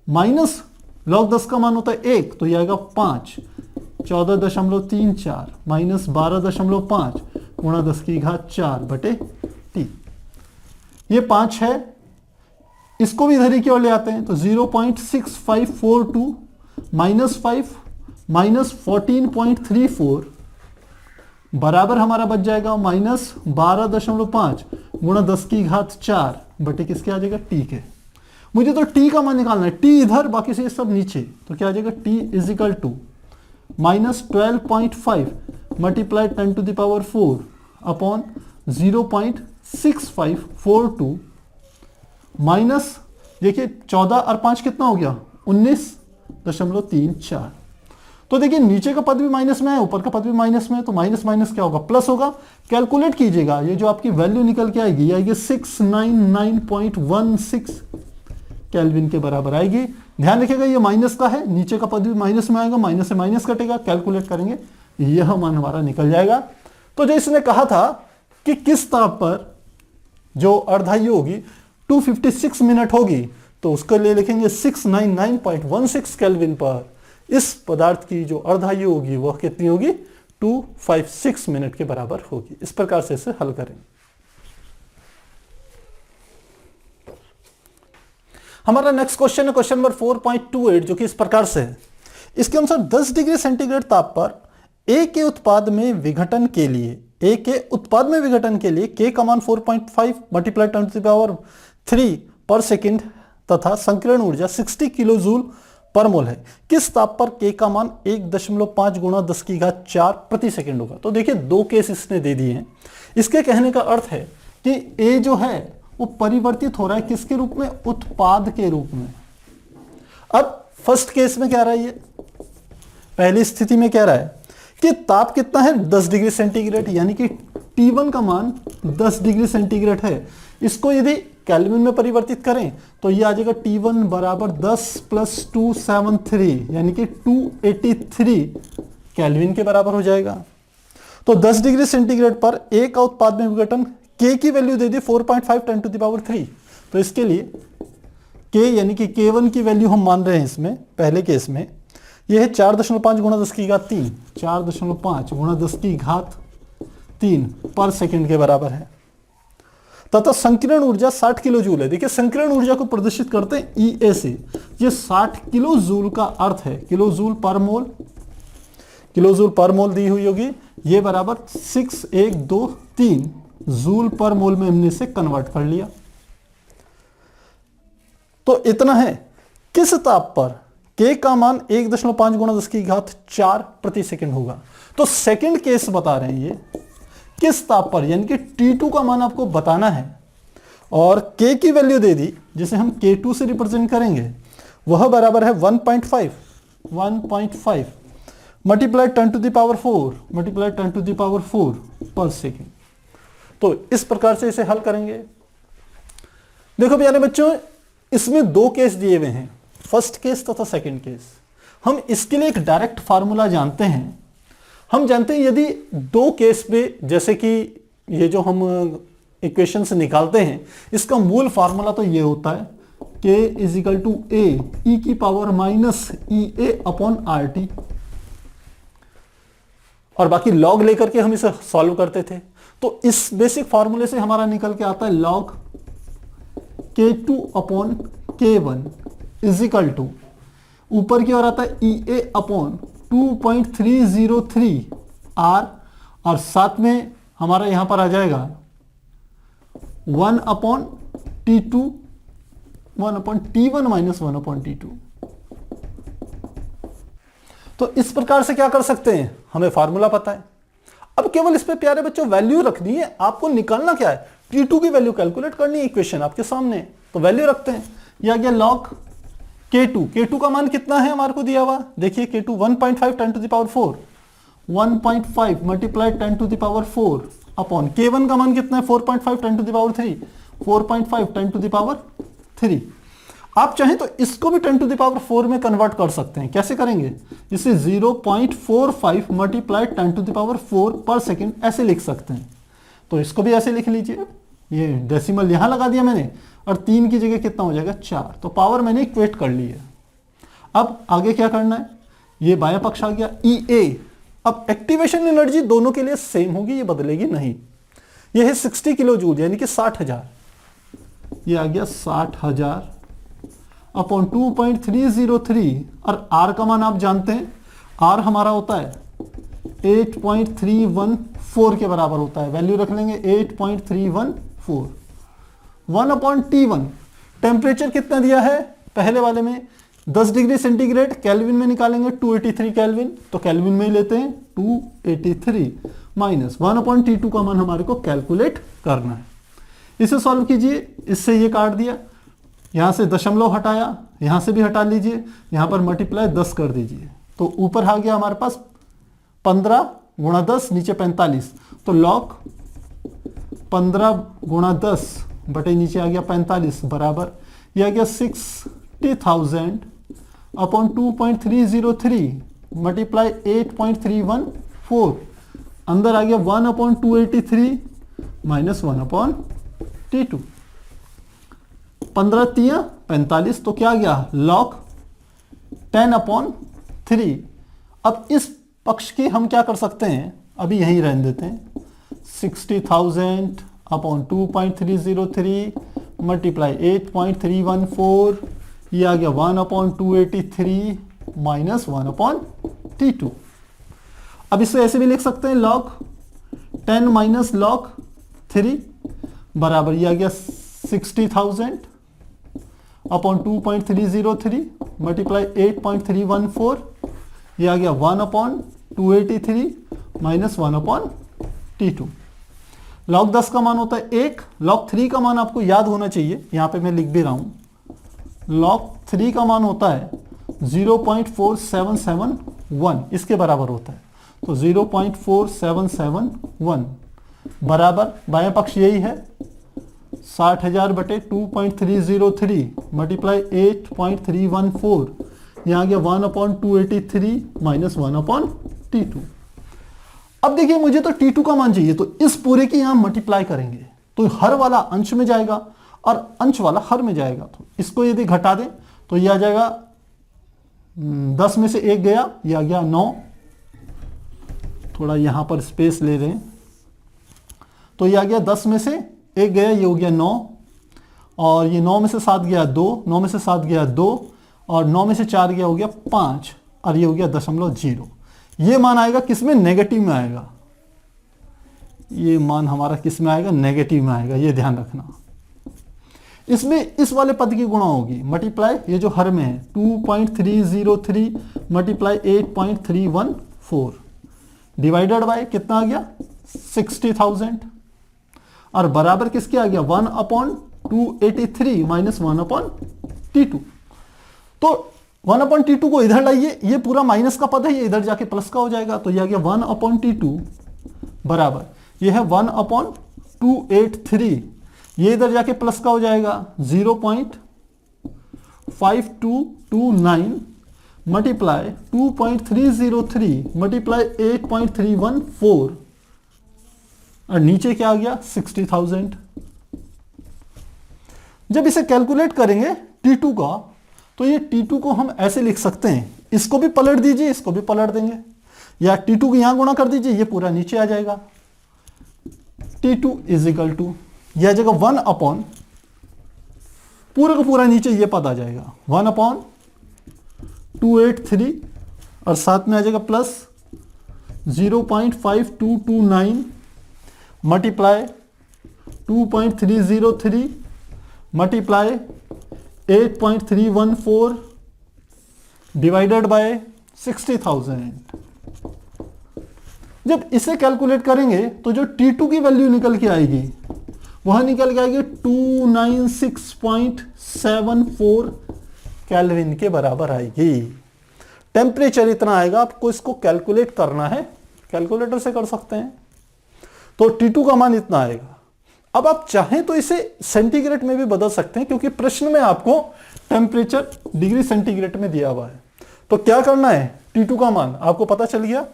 माइनस log 10 का मान होता है 1, तो ये आएगा 5, 14.34 माइनस 12.5 गुणा 10 की घात 4 बटे टी। ये 5 है, इसको भी इधर की ओर ले आते हैं, तो 0.6542 माइनस 5 माइनस 14.34 बराबर हमारा बच जाएगा माइनस 12.5 गुणा 10 की घात 4 बटे किसके आ जाएगा टी के। मुझे तो टी का मान निकालना है, टी इधर बाकी से सब नीचे, तो क्या आ जाएगा T is equal to minus 12.5 multiply 10 to the power 4 upon 0.6542 minus, देखिए 14 और 5 कितना हो गया 19.34। तो देखिए नीचे का पद भी माइनस में है, ऊपर का पद भी माइनस में है, तो माइनस माइनस क्या होगा प्लस होगा। कैलकुलेट कीजिएगा, ये जो आपकी वैल्यू निकल के आएगी, आएगी 699.16 केल्विन के बराबर आएगी। ध्यान रखिएगा ये माइनस का है, नीचे का पद भी माइनस में आएगा, माइनस से माइनस कटेगा, कैलकुलेट करेंगे यह मान हमारा निकल जाएगा। तो जो इसने कहा था कि किस ताप पर जो अर्धायु होगी 256 मिनट होगी, तो उसके लिए लिखेंगे 699.16 केल्विन पर इस पदार्थ की जो अर्धायु होगी वह कितनी होगी 256 मिनट के बराबर होगी। इस प्रकार से इसे हल करेंगे। हमारा नेक्स्ट क्वेश्चन है क्वेश्चन नंबर 4.28, जो कि इस प्रकार से है। इसके अनुसार 10 डिग्री सेंटीग्रेड ताप पर ए के उत्पाद में विघटन के लिए के का मान 4.5 मल्टीप्लाई 10 टू द पावर 3 पर सेकंड तथा संकीर्ण ऊर्जा 60 किलो जूल पर मोल है। किस ताप पर के का मान 1.5 गुणा 10 की घात 4 प्रति सेकंड होगा। तो देखिए दो केस इसने दे दिए हैं। इसके कहने का अर्थ है कि ए जो है वो परिवर्तित हो रहा है किसके रूप में, उत्पाद के रूप में। अब फर्स्ट केस में क्या रहा है, ये पहली स्थिति में कह रहा है कि ताप कितना है 10 डिग्री सेंटीग्रेड, यानी कि T1 का मान 10 डिग्री सेंटीग्रेड है। इसको यदि केल्विन में परिवर्तित करें तो ये आ जाएगा T1 बराबर 10 प्लस 273 यानी कि 283 केल्विन के बराबर हो जाएगा। तो 10 डिग्री सेंटीग्रेड पर ए का उत्पाद में विघटन के की वैल्यू दे दी 4.5 10 टू द पावर 3। तो इसके लिए के यानी कि K1 की वैल्यू हम मान रहे हैं इसमें पहले केस में, यह है 4.5 गुणा 10 की घात 3, 4.5 गुणा 10 की घात 3 पर सेकंड के बराबर है तथा संकीर्ण ऊर्जा 60 किलो जूल है। देखिए संकीर्ण ऊर्जा को प्रदर्शित करते हैं EA से। ये 60 किलो जूल का अर्थ है किलो जूल पर मोल दी हुई होगी, ये बराबर 6123 जूल पर मोल में हमने इसे कन्वर्ट कर लिया। तो इतना है। किस ताप पर के का मान 1.5 गुणा 10 की घात 4 प्रति सेकंड होगा। तो सेकंड केस बता रहे हैं ये किस ताप पर, यानी कि T2 का मान आपको बताना है और K की वैल्यू दे दी जिसे हम K2 से रिप्रेजेंट करेंगे, वह बराबर है 1.5 मल्टीप्लाई 10 टू द पावर 4 पर सेकेंड। तो इस प्रकार से इसे हल करेंगे। देखो प्यारे बच्चों, इसमें दो केस दिए हुए हैं, फर्स्ट केस तथा सेकंड केस। हम इसके लिए एक डायरेक्ट फार्मूला जानते हैं। हम जानते हैं यदि दो केस में, जैसे कि ये जो हम इक्वेशन से निकालते हैं, इसका मूल फार्मूला तो ये होता है k इज इक्वल टू ए ई की पावर माइनस ई ए अपॉन आर टी, और बाकी लॉग लेकर के हम इसे सॉल्व करते थे। तो इस बेसिक फार्मूले से हमारा निकल के आता है log k2 upon k1 is equal to, ऊपर की ओर आता है ई ए अपॉन 2.303 आर, और साथ में हमारा यहां पर आ जाएगा 1 upon T2, 1 upon T1 minus 1 upon T2। तो इस प्रकार से क्या कर सकते हैं, हमें फार्मूला पता है। अब केवल इस पे प्यारे बच्चों वैल्यू रखनी है। आपको निकालना क्या है, T2 की वैल्यू कैलकुलेट करनी है। इक्वेशन आपके सामने, तो वैल्यू रखते हैं। यह आ गया लॉग K2 का मान कितना है हमारे को दिया हुआ, देखिए K2 1.5 10 to the power 4, 1.5 multiply 10 to the power 4 upon K1 का मान कितना है 4.5 10 to the power 3, 4.5 10 to the power 3। आप चाहें तो इसको भी 10 टू द पावर 4 में कन्वर्ट कर सकते हैं। कैसे करेंगे, इसे 0.45 मल्टीप्लाई 10 टू द पावर 4 पर सेकेंड ऐसे लिख सकते हैं। तो इसको भी ऐसे लिख लीजिए, ये डेसिमल यहां लगा दिया मैंने, और 3 की जगह कितना हो जाएगा 4। तो पावर मैंने इक्वेट कर ली है। अब आगे क्या करना है, ये बायां पक्ष आ गया ई ए। अब एक्टिवेशन एनर्जी दोनों के लिए सेम होगी, ये बदलेगी नहीं। ये है 60 किलो जूल यानी कि 60,000, ये आ गया 60,000 अपॉन 2.303, और आर का मान आप जानते हैं, आर हमारा होता है 8.314 के बराबर होता है। वैल्यू रख लेंगे 8.314। 1 अपॉन T1, टेम्परेचर कितना दिया है पहले वाले में 10 डिग्री सेंटीग्रेड, केल्विन में निकालेंगे 283 केल्विन, तो केल्विन में ही लेते हैं 283 माइनस 1 अपॉन T2 का मान हमारे को कैलकुलेट करना है। इसे सॉल्व कीजिए, इससे ये काट दिया, यहां से दशमलव हटाया, यहां से भी हटा लीजिए, यहां पर मल्टीप्लाई 10 कर दीजिए, तो ऊपर आ गया हमारे पास 15 गुणा 10, नीचे 45, तो लॉग 15 गुणा 10 बटे नीचे आ गया 45 बराबर, यह आ गया 60,000 अपॉन 2.303 मल्टीप्लाई 8.314, अंदर आ गया 1 अपॉन 283 माइनस 1 अपॉन T2, 15 तिया 45, तो क्या आ गया लॉग 10 अपॉन 3। अब इस पक्ष की हम क्या कर सकते हैं, अभी यहीं रहने देते हैं, 60,000 अपॉन 2.303 मल्टीप्लाई 8.314, ये आ गया 1 अपॉन 283 माइनस 1 अपॉन T2। अब इसे ऐसे भी लिख सकते हैं लॉग 10 माइनस लॉग 3 बराबर, ये आ गया 60,000 अपॉन 2.303 मल्टीप्लाई 8.314, ये आ गया 1 upon 283 minus 1 upon T2। Log 10 का मान होता है 1, लॉग 3 का मान आपको याद होना चाहिए, यहां पे मैं लिख भी रहा हूं, लॉग 3 का मान होता है 0.4771, इसके बराबर होता है, तो 0.4771 बराबर, बाएं पक्ष यही है 60,000 बटे 2.303 मल्टीप्लाई 8.314, यहां आ गया 1 अपॉन 283 माइनस 1 अपॉन T2। अब देखिए मुझे तो T2 का मान चाहिए, तो इस पूरे की यहां मल्टीप्लाई करेंगे, तो हर वाला अंश में जाएगा और अंश वाला हर में जाएगा, तो इसको यदि घटा दें तो यह आ जाएगा 10 में से 1 गया, यह आ गया 9, थोड़ा यहां पर स्पेस ले रहे हैं, तो यह आ गया 10 में से 1 गया, ये हो गया 9, और ये 9 में से 7 गया 2, 9 में से 7 गया 2, और 9 में से 4 गया हो गया 5, और ये हो गया 0.0। ये मान आएगा किस में, नेगेटिव में आएगा, ये मान हमारा किस में आएगा, नेगेटिव में आएगा, ये ध्यान रखना। इसमें इस वाले पद की गुणा होगी, मल्टीप्लाई ये जो हर में है 2.303 मल्टीप्लाई 8.314 डिवाइडेड बाय कितना आ गया 60,000, और बराबर किसके आ गया 1 अपॉन 283 माइनस 1 अपॉन T2। तो 1 अपॉन T2 को इधर लाइए, ये पूरा माइनस का पद है, ये इधर जाके प्लस का हो जाएगा, तो ये आ गया 1 अपॉन T2 बराबर, ये है 1 अपॉन 283, ये इधर जाके प्लस का हो जाएगा 0.0 5229 मल्टीप्लाई 2.303 मल्टीप्लाई 8.314 और नीचे क्या आ गया 60,000। जब इसे कैलकुलेट करेंगे T2 का, तो ये T2 को हम ऐसे लिख सकते हैं, इसको भी पलट दीजिए, इसको भी पलट देंगे, या T2 को यहां गुणा कर दीजिए, ये पूरा नीचे आ जाएगा। T2 इज इक्वल टू यह जगह 1 अपॉन पूरा का पूरा नीचे ये पद आ जाएगा 1 अपॉन 283 और साथ में आ जाएगा plus 0.5229 multiply 2.303 multiply 8.314 divided by 60,000। जब इसे कैलकुलेट करेंगे तो जो T2 की वैल्यू निकल के आएगी वह निकल के आएगी 296.74 केल्विन के बराबर आएगी। टेम्परेचर इतना आएगा, आपको इसको कैलकुलेट करना है, कैलकुलेटर से कर सकते हैं। तो T2 का मान इतना आएगा। अब आप चाहें तो इसे सेंटीग्रेड में भी बदल सकते हैं, क्योंकि प्रश्न में आपको टेम्परेचर डिग्री सेंटीग्रेड में दिया हुआ है। तो क्या करना है, T2 का मान आपको पता चल गया,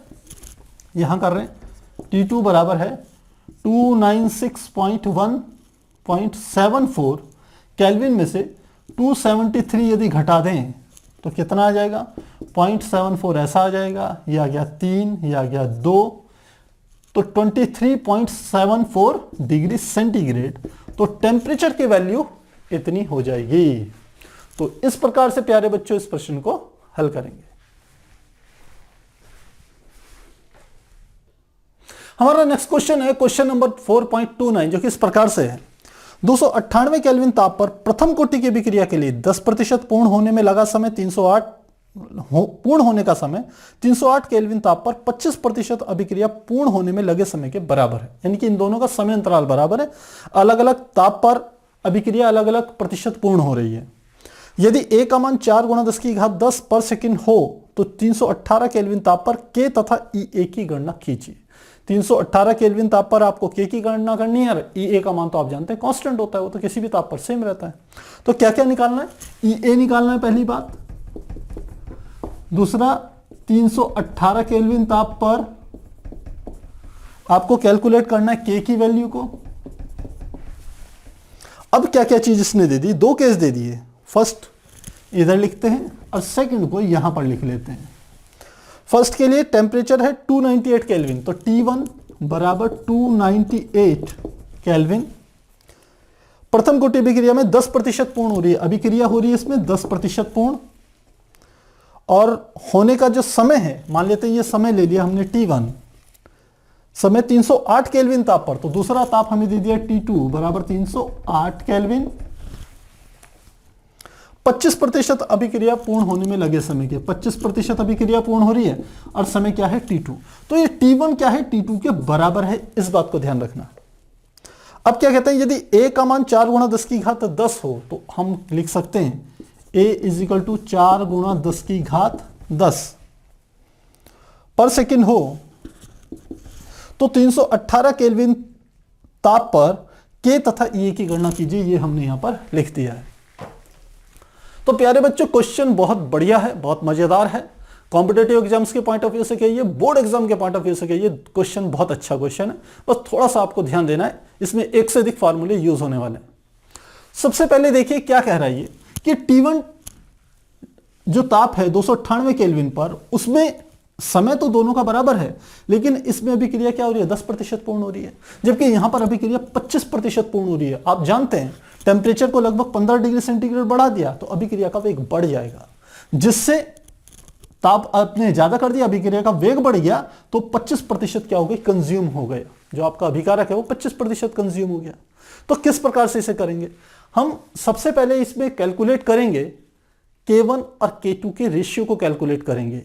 यहां कर रहे हैं T2 बराबर है 296.1.74 केल्विन में से 273 यदि घटा दें तो कितना आ जाएगा 0.74 ऐसा आ जाएगा, ये आ गया 3, ये आ गया 2, तो 23.74 डिग्री सेंटीग्रेड। तो टेम्परेचर की वैल्यू इतनी हो जाएगी। तो इस प्रकार से प्यारे बच्चों इस प्रश्न को हल करेंगे। हमारा नेक्स्ट क्वेश्चन है क्वेश्चन नंबर 4.29, जो कि इस प्रकार से है। 298 केल्विन ताप पर प्रथम कोटि की अभिक्रिया के लिए 10% पूर्ण होने में लगा समय 308 पूर्ण होने का समय 308 केल्विन ताप पर 25% अभिक्रिया पूर्ण होने में लगे समय के बराबर है। यानी कि इन दोनों का समय अंतराल बराबर है, अलग अलग ताप पर अभिक्रिया अलग अलग प्रतिशत पूर्ण हो रही है। यदि A का मान 4 × 10 पर सेकंड हो तो 318 केल्विन ताप पर K तथा EA की गणना कीजिए। 318 केल्विन ताप पर आपको K की गणना करनी है, EA का मान तो आप जानते हैं कांस्टेंट होता है, वो तो किसी भी ताप पर सेम रहता है। तो क्या क्या निकालना है, EA निकालना है पहली बात, दूसरा 318 केल्विन ताप पर आपको कैलकुलेट करना है K की वैल्यू को। अब क्या क्या चीज इसने दे दी, 2 केस दे दिए, फर्स्ट इधर लिखते हैं और सेकंड को यहां पर लिख लेते हैं। फर्स्ट के लिए टेम्परेचर है 298 केल्विन, तो T1 बराबर 298 केल्विन। प्रथम कोटि अभिक्रिया में 10% पूर्ण हो रही है, अभिक्रिया हो रही है इसमें 10% पूर्ण, और होने का जो समय है, मान लेते हैं ये समय ले लिया हमने T1, समय 308 केल्विन ताप पर, तो दूसरा ताप हमें दे दिया T2 बराबर 308 केल्विन। 25% अभिक्रिया पूर्ण होने में लगे समय के, 25% अभिक्रिया पूर्ण हो रही है और समय क्या है T2। तो ये T1 क्या है, T2 के बराबर है, इस बात को ध्यान रखना। अब क्या कहते हैं, यदि A का मान 4 × 10 हो तो हम लिख सकते हैं A = 4 × 10 पर सेकंड हो, तो 318 केल्विन ताप पर K तथा EA की गणना कीजिए, ये हमने यहां पर लिख दिया है। तो प्यारे बच्चों क्वेश्चन बहुत बढ़िया है, बहुत मजेदार है। कॉम्पिटेटिव एग्जाम्स के पॉइंट ऑफ व्यू से कहिए, बोर्ड एग्जाम के पॉइंट ऑफ व्यू से कहिए, क्वेश्चन बहुत अच्छा क्वेश्चन है। बस थोड़ा सा आपको ध्यान देना है, इसमें एक से अधिक फार्मूले यूज होने वाले हैं। सबसे पहले देखिए क्या कह रहा है ये कि T1 जो ताप है 298 केल्विन पर, उसमें समय तो दोनों का बराबर है, लेकिन इसमें अभिक्रिया क्या हो रही है, 10% पूर्ण हो रही है, जबकि यहां पर अभिक्रिया 25% पूर्ण हो रही है। आप जानते हैं टेम्परेचर को लगभग 15 डिग्री सेंटीग्रेड बढ़ा दिया तो अभिक्रिया का वेग बढ़ जाएगा, जिससे ताप आपने ज्यादा कर दिया, अभिक्रिया का वेग बढ़ गया, तो 25% क्या हो गई, कंज्यूम हो गया। जो आपका अभिकारक है वो 25% कंज्यूम हो गया। तो किस प्रकार से इसे करेंगे, हम सबसे पहले इसमें कैलकुलेट करेंगे K1 और K2 के रेशियो को कैलकुलेट करेंगे।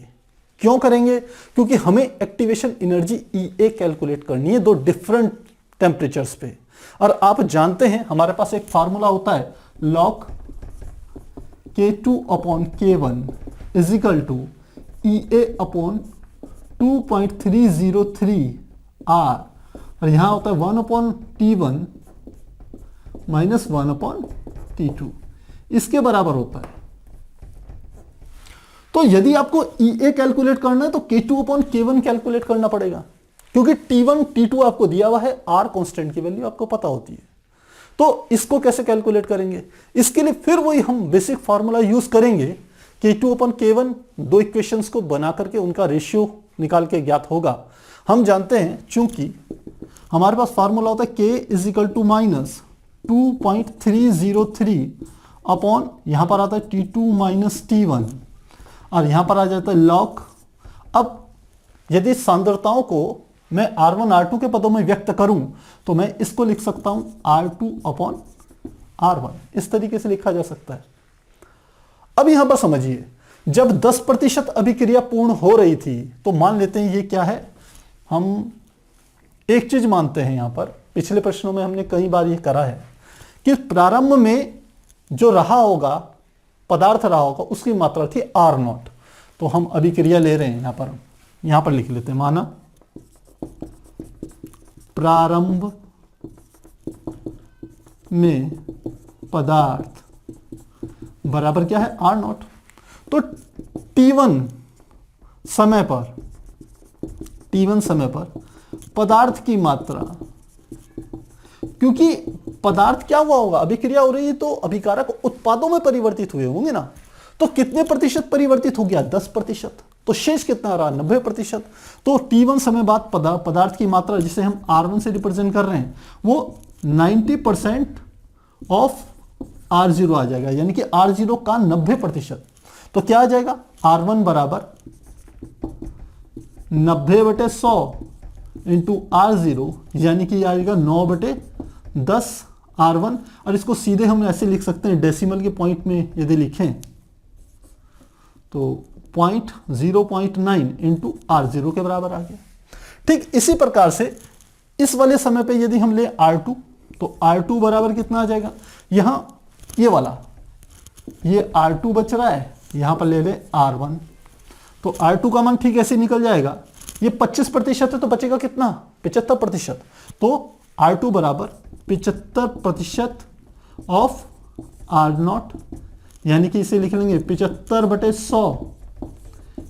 क्यों करेंगे, क्योंकि हमें एक्टिवेशन एनर्जी EA कैलकुलेट करनी है 2 डिफरेंट टेम्परेचर्स पे। और आप जानते हैं हमारे पास एक फार्मूला होता है log K2/K1 = EA/2.303 R, और यहां होता है 1/T1 - 1/T2, इसके बराबर होता है। तो यदि आपको EA कैलकुलेट करना है तो K2 अपॉन K1 कैलकुलेट करना पड़ेगा, क्योंकि T1 T2 आपको दिया हुआ है, R कांस्टेंट की वैल्यू आपको पता होती है। तो इसको कैसे कैलकुलेट करेंगे? इसके लिए फिर वही हम बेसिक फार्मूला यूज करेंगे, K2 अपॉन K1, दो इक्वेशंस को बना करके उनका रेशियो निकाल के ज्ञात होगा। हम जानते हैं चूंकि हमारे पास फार्मूला होता है K is equal to minus 2.303 upon यहां पर आता है T2 माइनस T1 और यहां पर आ जाता है लॉग। अब यदि सांद्रताओं को मैं R1 R2 के पदों में व्यक्त करूं तो मैं इसको लिख सकता हूं R2 अपॉन R1, इस तरीके से लिखा जा सकता है। अब यहां पर समझिए, जब 10% अभिक्रिया पूर्ण हो रही थी तो मान लेते हैं ये क्या है, हम एक चीज मानते हैं यहां पर, पिछले प्रश्नों में हमने कई बार ये करा है कि प्रारंभ में जो रहा होगा, पदार्थ रहा होगा, उसकी मात्रा थी R0। तो हम अभिक्रिया ले रहे हैं यहां पर लिख लेते हैं, माना प्रारंभ में पदार्थ बराबर क्या है, R0। तो T1 समय पर पदार्थ की मात्रा, क्योंकि पदार्थ क्या हुआ होगा, अभिक्रिया हो रही है तो अभिकारक उत्पादों में परिवर्तित हुए होंगे ना, तो कितने प्रतिशत परिवर्तित हो गया, 10%। तो शेष कितना रहा, 90%। तो T1 समय बाद पदार्थ की मात्रा जिसे हम R1 से रिप्रेजेंट कर रहे हैं वो 90% ऑफ R0 आ जाएगा, यानी कि R0 का 90%। तो क्या आ जाएगा, R1 बराबर 90/100 इंटू R0, यानी कि आएगा 9/10 R1। और इसको सीधे हम ऐसे लिख सकते हैं, डेसिमल के पॉइंट में यदि लिखें तो 0.9 इंटू R0 के बराबर आ गया। ठीक इसी प्रकार से इस वाले समय पे यदि हम ले R2 तो R2 बराबर कितना आ जाएगा, यहां ये वाला, ये R2 बच रहा है, यहां पर ले ले R1। तो R2 का मान ठीक ऐसे निकल जाएगा, ये 25% है तो बचेगा कितना, 75%। तो R2 बराबर 75% ऑफ R0, यानी कि इसे लिख लेंगे 75/100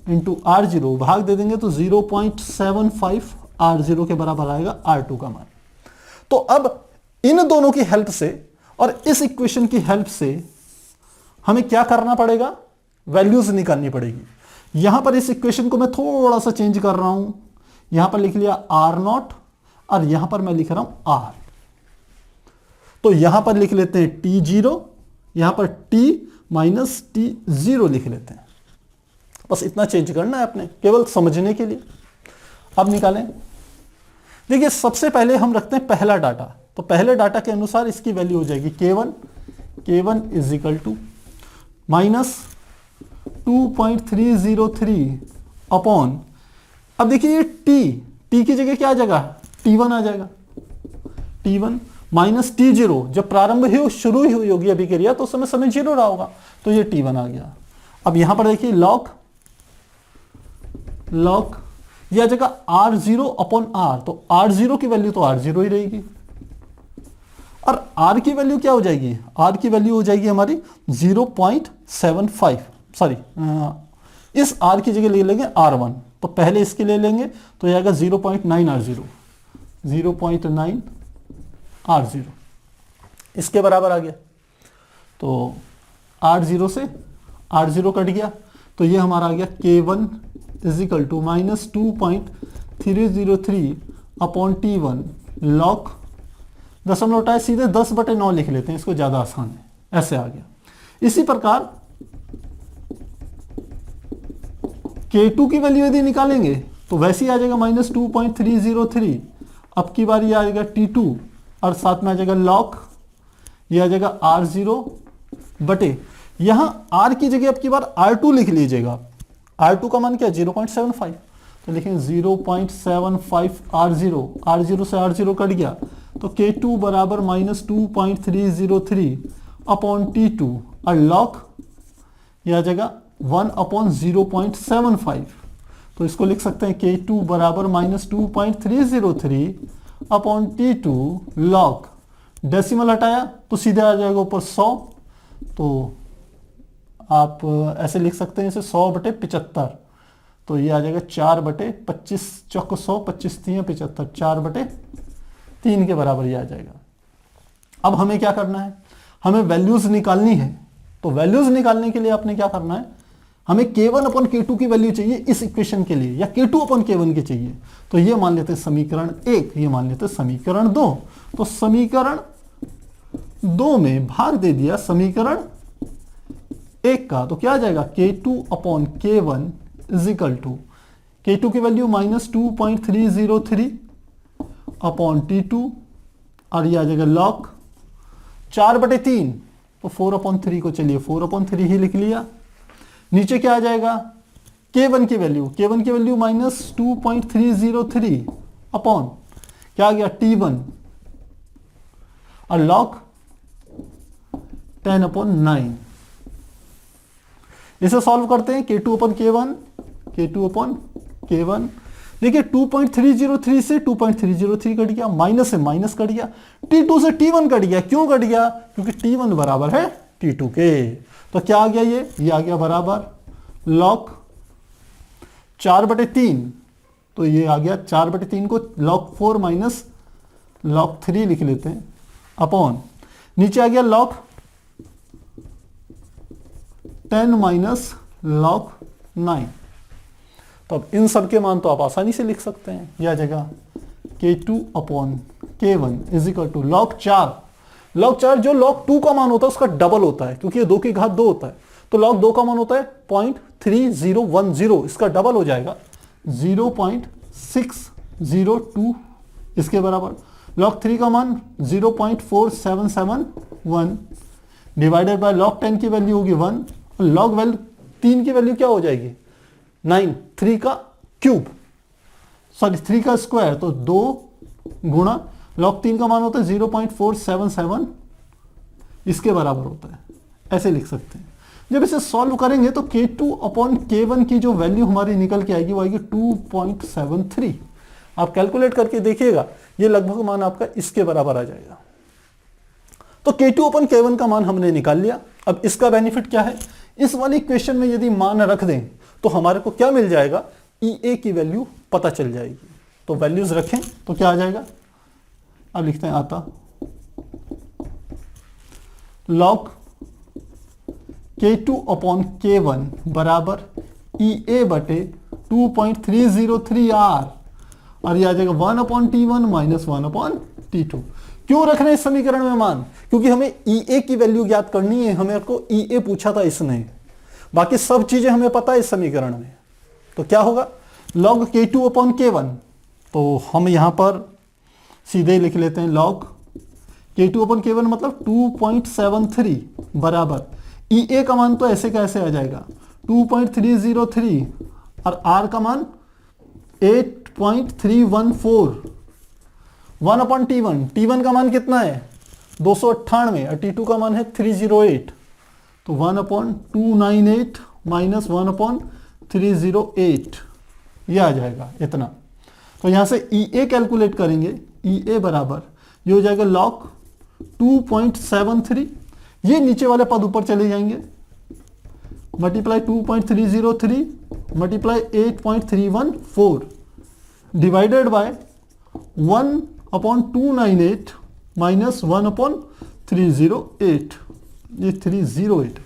इंटू R0, भाग दे देंगे तो 0.75 R0 के बराबर आएगा R2 का मान। तो अब इन दोनों की हेल्प से और इस इक्वेशन की हेल्प से हमें क्या करना पड़ेगा, वैल्यूज निकालनी पड़ेगी। यहां पर इस इक्वेशन को मैं थोड़ा सा चेंज कर रहा हूं, यहां पर लिख लिया R0 और यहां पर मैं लिख रहा हूं R। तो यहां पर लिख लेते हैं T0, यहां पर T माइनस T0 लिख लेते हैं। बस इतना चेंज करना है अपने, केवल समझने के लिए। अब निकालें, देखिए सबसे पहले हम रखते हैं पहला डाटा। तो पहले डाटा के अनुसार इसकी वैल्यू हो जाएगी K1 is equal to minus 2.303 upon, अब देखिए ये T की जगह क्या आ जाएगा, T1 आ जाएगा, T1 माइनस T0, जब प्रारंभ ही शुरू ही हुई होगी अभिक्रिया तो समय 0 रहा होगा, तो ये T1 आ गया। अब यहां पर देखिए लॉग यह आ जाएगा R0 अपॉन R, तो R0 की वैल्यू तो R0 ही रहेगी, और R की वैल्यू क्या हो जाएगी, R की वैल्यू हो जाएगी हमारी 0.75, सॉरी इस R की जगह ले लेंगे R1, तो पहले इसके ले लेंगे तो यह आएगा 0.9 R0, इसके बराबर आ गया। तो R0 से R0 कट गया, तो ये हमारा आ गया K1 is equal to minus 2.303 upon T1 log, दशमलव उठाए सीधे 10/9 लिख लेते हैं, इसको ज्यादा आसान है, ऐसे आ गया। इसी प्रकार K2 की वैल्यू यदि निकालेंगे तो वैसे ही आ जाएगा माइनस 2.303। अब की बार ये आ जाएगा T2 और साथ में आ जाएगा लॉग, ये आ जाएगा R0 बटे, यहां R की जगह अब की बार R2 लिख लीजिएगा। R2 का मान क्या है 0.75, तो लिखेंगे 0.75 R0 से R0 कट गया, तो K2 बराबर माइनस 2.303 अपॉन T2 और लॉग यह आ जाएगा 1 अपॉन 0.75, तो इसको लिख सकते हैं K2 बराबर minus 2.303 upon T2 log, decimal हटाया तो सीधे आ जाएगा ऊपर 100, तो आप ऐसे लिख सकते हैं इसे 100/75, तो ये आ जाएगा 4/25, चौको 100, 25 3 75, 4/3 के बराबर ये आ जाएगा। अब हमें क्या करना है, हमें वैल्यूज निकालनी है। तो वैल्यूज निकालने के लिए आपने क्या करना है, हमें k1/k2 की वैल्यू चाहिए इस इक्वेशन के लिए, या k2/k1 की चाहिए। तो ये मान लेते हैं समीकरण 1, ये मान लेते हैं समीकरण 2। तो समीकरण 2 में भाग दे दिया समीकरण 1 का, तो क्या आ जाएगा k2/k1 is equal to k2 की वैल्यू -2.303 अपॉन T2, और ये आ जाएगा log 4/3, तो 4/3 को चलिए 4/3 ही लिख लिया। नीचे क्या आ जाएगा, k1 की वैल्यू -2.303 अपॉन क्या आ गया T1, और log 10/9। इसे सॉल्व करते हैं, k2/k1 देखिए 2.303 से 2.303 कट गया, माइनस से माइनस कट गया, T2 से T1 कट गया। क्यों कट गया, क्योंकि T1 बराबर है T2 के। तो क्या आ गया, ये आ गया बराबर log 4/3, तो ये आ गया 4/3 को log 4 माइनस log 3 लिख लेते हैं, अपॉन नीचे आ गया log 10 माइनस log 9। तो अब इन सब के मान तो आप आसानी से लिख सकते हैं, यह आ जाएगा k2/k1 is equal to log 4। log 4 जो log 2 का मान होता है उसका डबल होता है, क्योंकि ये 2 की घात 2 होता है। तो log 2 का मान होता है 0.3010, इसका डबल हो जाएगा 0.602 इसके बराबर। log 3 का मान 0.4771 डिवाइडेड बाय log 10 की वैल्यू होगी 1, और log वैल्यू 3 की वैल्यू क्या हो जाएगी 9, 3 का क्यूब, सॉरी 3 का स्क्वायर, तो 2 गुणा log 3 का मान होता है 0.477 इसके बराबर होता है, ऐसे लिख सकते हैं। जब इसे सॉल्व करेंगे तो k2/k1 की जो वैल्यू हमारी निकल के आएगी वो आएगी 2.73। आप कैलकुलेट करके देखिएगा, ये लगभग मान आपका इसके बराबर आ जाएगा। तो k2/k1 का मान हमने निकाल लिया। अब इसका बेनिफिट क्या है, इस वाली इक्वेशन में यदि मान रख दें तो हमारे को क्या मिल जाएगा, EA की वैल्यू पता चल जाएगी। तो वैल्यूज रखें तो क्या आ जाएगा, अब लिखते हैं आता log k2/k1 बराबर EA/2.303R, और ये आ जाएगा 1/T1 माइनस 1/T2। क्यों रख रहे हैं इस समीकरण में मान, क्योंकि हमें EA की वैल्यू ज्ञात करनी है। हमें को EA पूछा था इसने, बाकी सब चीजें हमें पता है इस समीकरण में। तो क्या होगा log k2/k1, तो हम यहां पर सीधे लिख लेते हैं log k2/k1 मतलब 2.73 बराबर EA का मान तो ऐसे का ऐसे आ जाएगा 2.303, और R का मान 8.314, 1/T1, T1 का मान कितना है 298, और T2 का मान है 308, तो 1/298 माइनस 1/308 यह आ जाएगा इतना। तो यहां से EA कैलकुलेट करेंगे, EA बराबर ये हो जाएगा log 2.73, ये नीचे वाले पद ऊपर चले जाएंगे, multiply 2.303 multiply 8.314 divided by 1/298 minus 1/308, ये 308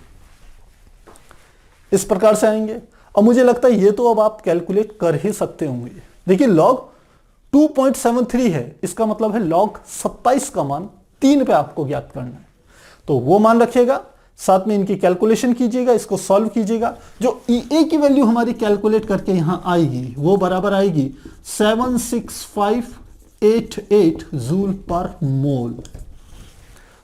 इस प्रकार से आएंगे। अब मुझे लगता है ये तो अब आप कैलकुलेट कर ही सकते होंगे। देखिए log 2.73 है, इसका मतलब है log 27 का मान 3 पे आपको ज्ञात करना है। तो वो मान रखिएगा, साथ में इनकी कैलकुलेशन कीजिएगा, इसको सॉल्व कीजिएगा। जो EA की वैल्यू हमारी कैलकुलेट करके यहां आएगी वो बराबर आएगी 76588 जूल पर मोल।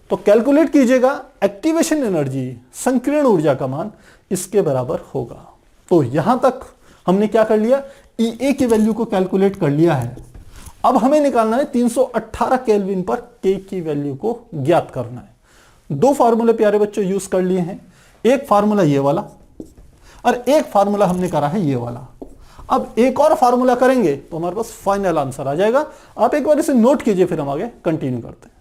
तो कैलकुलेट कीजिएगा, एक्टिवेशन एनर्जी संकीर्ण ऊर्जा का मान इसके बराबर होगा। तो यहां तक हमने क्या कर लिया, EA की वैल्यू को कैलकुलेट कर लिया है। अब हमें निकालना है 318 केल्विन पर K की वैल्यू को ज्ञात करना है। 2 फार्मूले प्यारे बच्चों यूज कर लिए हैं, एक फार्मूला ये वाला और एक फार्मूला हमने करा है ये वाला। अब एक और फार्मूला करेंगे तो हमारे पास फाइनल आंसर आ जाएगा। आप एक बार इसे नोट कीजिए, फिर हम आगे कंटिन्यू करते हैं।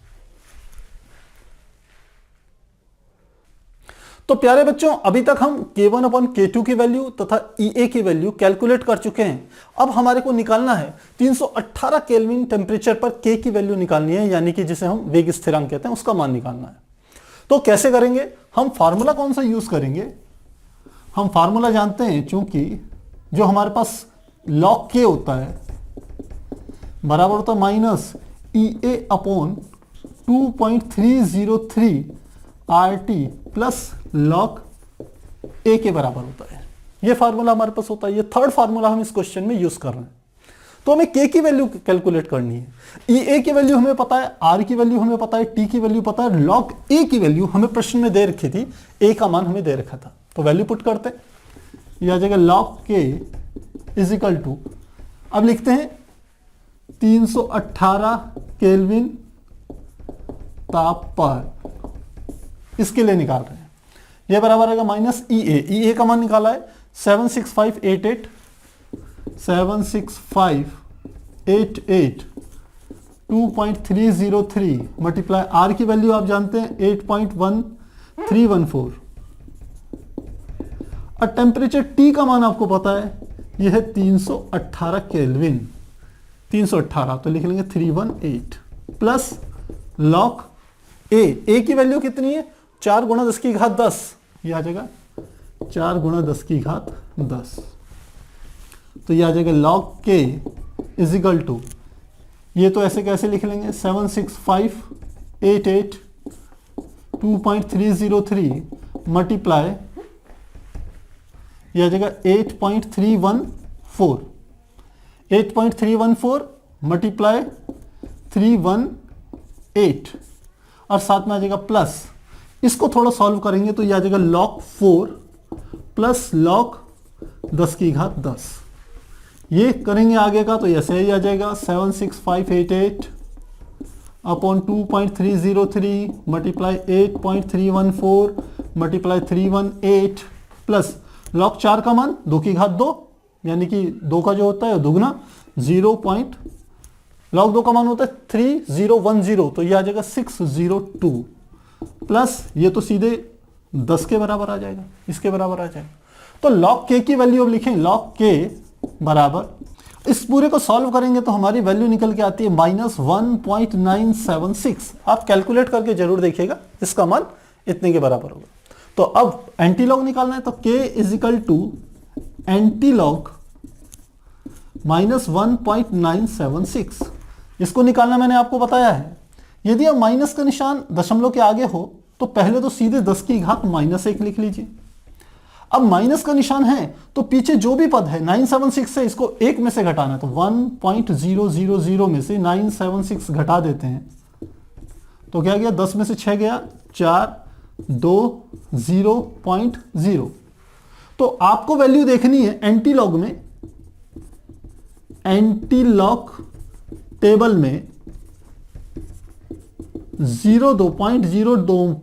तो प्यारे बच्चों, अभी तक हम K1 अपॉन K2 की वैल्यू तथा EA की वैल्यू कैलकुलेट कर चुके हैं। अब हमारे को निकालना है 318 केल्विन टेम्परेचर पर K की वैल्यू निकालनी है, यानी कि जिसे हम वेग स्थिरांक कहते हैं, उसका मान निकालना है। तो कैसे करेंगे? हम फार्मूला कौन सा यूज करेंगे? हम फार्मूला जानते हैं, चूंकि जो हमारे पास log K होता है बराबर होता है minus EA upon 2.303 RT plus log A के बराबर होता है। ये फार्मूला हमारे पास होता है। ये थर्ड फार्मूला हम इस क्वेश्चन में यूज कर रहे हैं। तो हमें K की वैल्यू कैलकुलेट करनी है। EA की वैल्यू हमें पता है, R की वैल्यू हमें पता है, T की वैल्यू पता है, log A की वैल्यू हमें प्रश्न में दे रखी थी, A का मान हमें दे रखा था। तो वैल्यू पुट करते, यह आ जाएगा log K is equal to, अब लिखते हैं 318 केल्विन ताप पर, इसके लिए निकाल रहे हैं। यह बराबर आएगा माइनस EA का मान निकाला है 76588 2.303 मल्टीप्लाई R की वैल्यू आप जानते हैं 8.1314 और टेम्परेचर T का मान आपको पता है यह है 318 केल्विन। 318 तो लिख लेंगे 318 प्लस log A की वैल्यू कितनी है? 4 गुणा 10 की घात 10, ये आ जाएगा 4 गुणा 10 की घात 10। तो ये आ जाएगा log K is equal to, ये तो ऐसे कैसे लिख लेंगे 76588 2.303 मल्टीप्लाई, यह आ जाएगा 8.314 मल्टीप्लाई 318 और साथ में आ जाएगा प्लस, इसको थोड़ा सॉल्व करेंगे तो यह आ जाएगा log 4 प्लस log 10 की घात 10। ये करेंगे आगे का तो ऐसे ही आ जाएगा 76588 upon 2.303 multiply 8.314 multiply 318 plus log 4 का मान 2 की घात 2, यानी कि 2 का जो होता है दुगना 0. log 2 का मान होता है 3010, तो ये आ जाएगा 602 प्लस ये तो सीधे 10 के बराबर आ जाएगा, इसके बराबर आ जाएगा। तो log K की वैल्यू अब लिखें, log K बराबर, इस पूरे को सॉल्व करेंगे तो हमारी वैल्यू निकल के आती है -1.976। आप कैलकुलेट करके जरूर देखिएगा, इसका मान इतने के बराबर होगा। तो अब एंटी लॉग निकालना है, तो K is equal to anti log -1.976। इसको निकालना मैंने आपको बताया है। यदि अब माइनस का निशान दशमलव के आगे हो तो पहले तो सीधे 10 की घात -1 लिख लीजिए। अब माइनस का निशान है तो पीछे जो भी पद है 976 से इसको 1 में से घटाना है, तो 1.000 में से 976 घटा देते हैं तो क्या गया, 10 में से 6 गया 4, 2, 0.0। तो आपको वैल्यू देखनी है एंटी लॉग में, एंटी लॉग टेबल में 0.02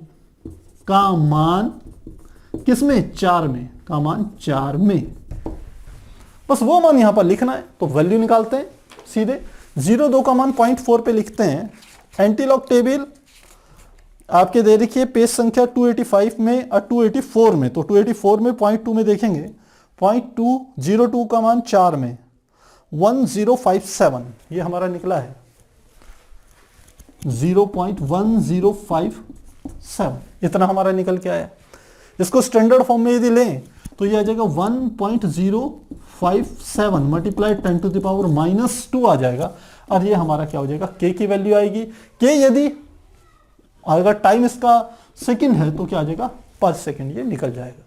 का मान किसमें, 4 में, का मान 4 में, बस वो मान यहां पर लिखना है। तो वैल्यू निकालते हैं सीधे, 0.2 का मान 0.4 पे लिखते हैं। एंटी लॉग टेबल आपके दे रखिए पेज संख्या 285 में और 284 में, तो 284 में 0.2 में देखेंगे 0.202 का मान 4 में 1057, ये हमारा निकला है 0.1057, इतना हमारा निकल के आया। इसको स्टैंडर्ड फॉर्म में यदि लें तो ये आ जाएगा 1.057 मल्टीप्लाई 10 टू द पावर -2 आ जाएगा, और ये हमारा क्या हो जाएगा, K की वैल्यू आएगी। K यदि अगर टाइम इसका सेकंड है तो क्या आ जाएगा, पर सेकंड, ये निकल जाएगा।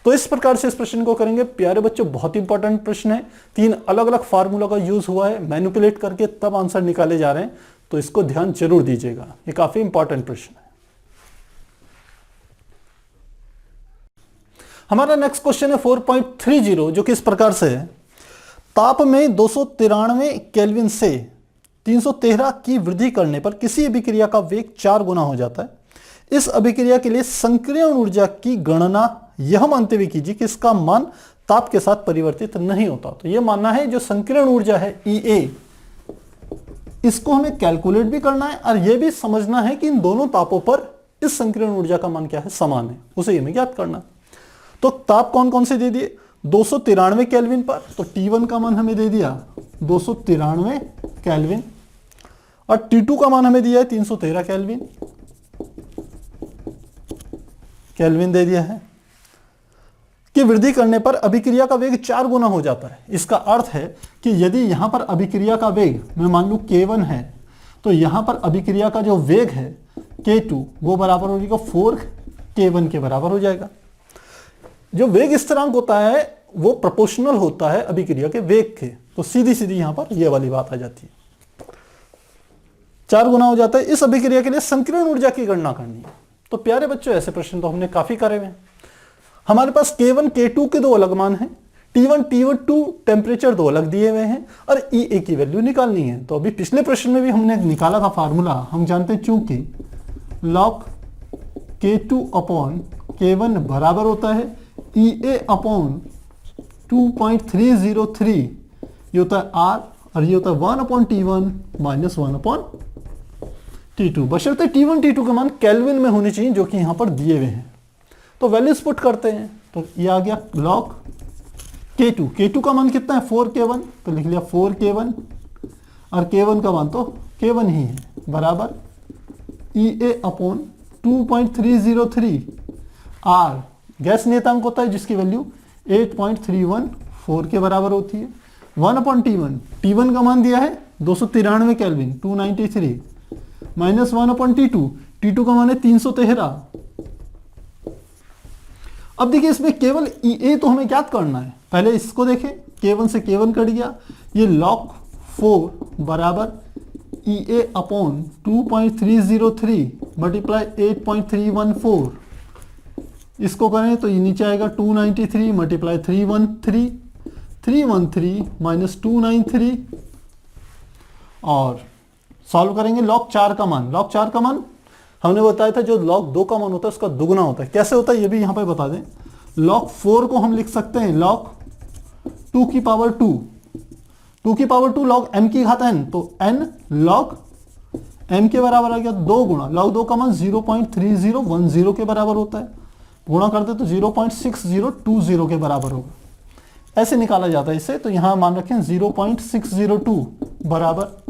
तो इस प्रकार से इस प्रश्न को करेंगे। प्यारे बच्चों, बहुत इंपॉर्टेंट प्रश्न है, 3 अलग अलग फार्मूला का यूज हुआ है, मैनिपुलेट करके तब आंसर निकाले जा रहे हैं, तो इसको ध्यान जरूर दीजिएगा, ये काफी इंपॉर्टेंट प्रश्न है। हमारा नेक्स्ट क्वेश्चन है 4.30, जो कि इस प्रकार से है, ताप में 293 केल्विन से 313 की वृद्धि करने पर किसी अभिक्रिया का वेग 4 गुना हो जाता है। इस अभिक्रिया के लिए संक्रियण ऊर्जा की गणना यह मानते हुए कीजिए कि इसका मान ताप के साथ परिवर्तित नहीं होता। तो यह मानना है जो संक्रियण ऊर्जा है EA, इसको हमें कैलकुलेट भी करना है और यह भी समझना है कि इन दोनों तापों पर इस संकीर्ण ऊर्जा का मान क्या है, समान है, उसे हमें ज्ञात करना। तो ताप कौन कौन से दे दिए, 293 केल्विन पर, तो T1 का मान हमें दे दिया 293 केल्विन, और T2 का मान हमें दिया है 313 केल्विन दे दिया है। कि वृद्धि करने पर अभिक्रिया का वेग 4 गुना हो जाता है। इसका अर्थ है कि यदि यहां पर अभिक्रिया का वेग मैं मान लूं K1 है, तो यहां पर अभिक्रिया का जो वेग है K2 वो बराबर हो जाएगा 4K1 के बराबर हो जाएगा। जो वेग स्थिरांक होता है वो प्रोपोर्शनल होता है अभिक्रिया के वेग के, तो सीधी सीधी यहां पर ये वाली बात आ जाती है, 4 गुना हो जाता है। इस अभिक्रिया के लिए संकीर्ण ऊर्जा की गणना करनी है। तो प्यारे बच्चों, ऐसे प्रश्न तो हमने काफी करे हुए हैं। हमारे पास K1 K2 के 2 अलग मान हैं, T1 T2 टेम्परेचर 2 अलग दिए हुए हैं, और EA की वैल्यू निकालनी है। तो अभी पिछले प्रश्न में भी हमने निकाला था फार्मूला, हम जानते हैं चूंकि log K2 अपॉन K1 बराबर होता है EA अपॉन 2.303, ये होता है R, और ये होता है 1 upon T1 minus 1 upon T2, बशर्ते T1 T2 के मान केल्विन में होने चाहिए, जो कि यहां पर दिए हुए हैं। तो वैल्यूज पुट करते हैं, तो ये आ गया log K2 का मान कितना है 4K1, तो लिख लिया 4K1, और K1 का मान तो K1 ही है, बराबर EA अपॉन 2.303 R गैस नियतांक होता है जिसकी वैल्यू 8.314 के बराबर होती है, 1 अपॉन T1 का मान दिया है 293 केल्विन 293, माइनस 1 अपॉन T2 का मान है 313। अब देखिए इसमें केवल EA तो हमें ज्ञात करना है, पहले इसको देखें, K1 से K1 कट गया, ये log 4 बराबर EA अपॉन 2.303 मल्टीप्लाई 8.314, इसको करें तो ये नीचे आएगा 293 मल्टीप्लाई 313 माइनस 293, और सॉल्व करेंगे log 4 का मान। log 4 का मान हमने बताया था जो log 2 का मान होता है उसका दुगना होता है। कैसे होता है ये भी यहां पे बता दें। log 4 को हम लिख सकते हैं log 2 की पावर 2 log m की घात n, तो n log m के बराबर आ गया 2 गुणा log 2 का मान 0.3010 के बराबर होता है, गुणा करते तो 0.6020 के बराबर होगा, ऐसे निकाला जाता है इसे। तो यहां मान रखें 0.602 बराबर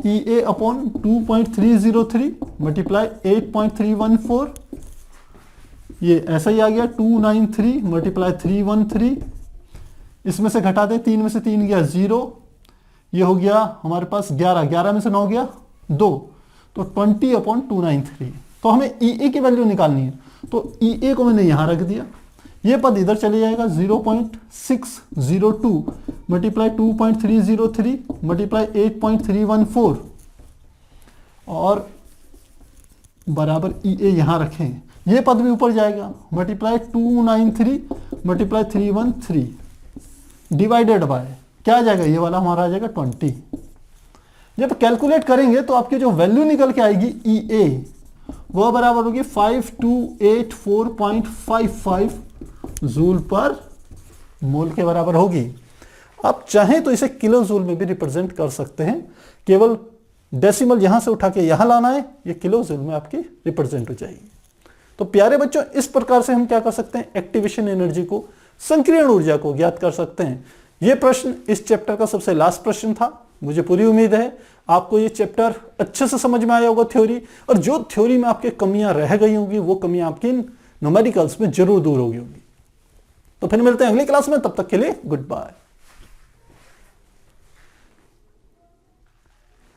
EA अपॉन 2.303 मल्टीप्लाई 8.314, ये ऐसा ही आ गया 293 मल्टीप्लाई 313, इसमें से घटा दें, 3 में से 3 गया 0, ये हो गया हमारे पास 11 में से 9 गया 2, तो 20 अपॉन 293। तो हमें EA की वैल्यू निकालनी है, तो EA को मैंने यहां रख दिया, ये पद इधर चले जाएगा 0.602 मल्टीप्लाई 2.303 मल्टीप्लाई 8.314, और बराबर EA यहां रखें, ये पद भी ऊपर जाएगा, मल्टीप्लाई 293 मल्टीप्लाई 313 डिवाइडेड बाय क्या आ जाएगा, ये वाला हमारा आ जाएगा 20। जब कैलकुलेट करेंगे तो आपकी जो वैल्यू निकल के आएगी EA वह बराबर होगी 5284.55 जूल पर मोल के बराबर होगी। आप चाहें तो इसे किलो जूल में भी रिप्रेजेंट कर सकते हैं, केवल डेसिमल यहां से उठा के यहां लाना है, ये किलो जूल में आपकी रिप्रेजेंट हो जाएगी। तो प्यारे बच्चों, इस प्रकार से हम क्या कर सकते हैं, एक्टिवेशन एनर्जी को, संकीर्ण ऊर्जा को ज्ञात कर सकते हैं। यह प्रश्न इस चैप्टर का सबसे लास्ट प्रश्न था। मुझे पूरी उम्मीद है आपको ये चैप्टर अच्छे से समझ में आया होगा थ्योरी, और जो थ्योरी में आपके कमियां रह गई होंगी वो कमियां आपकी न्यूमेरिकल्स में जरूर दूर होगी। तो फिर मिलते हैं अगली क्लास में, तब तक के लिए गुड बाय।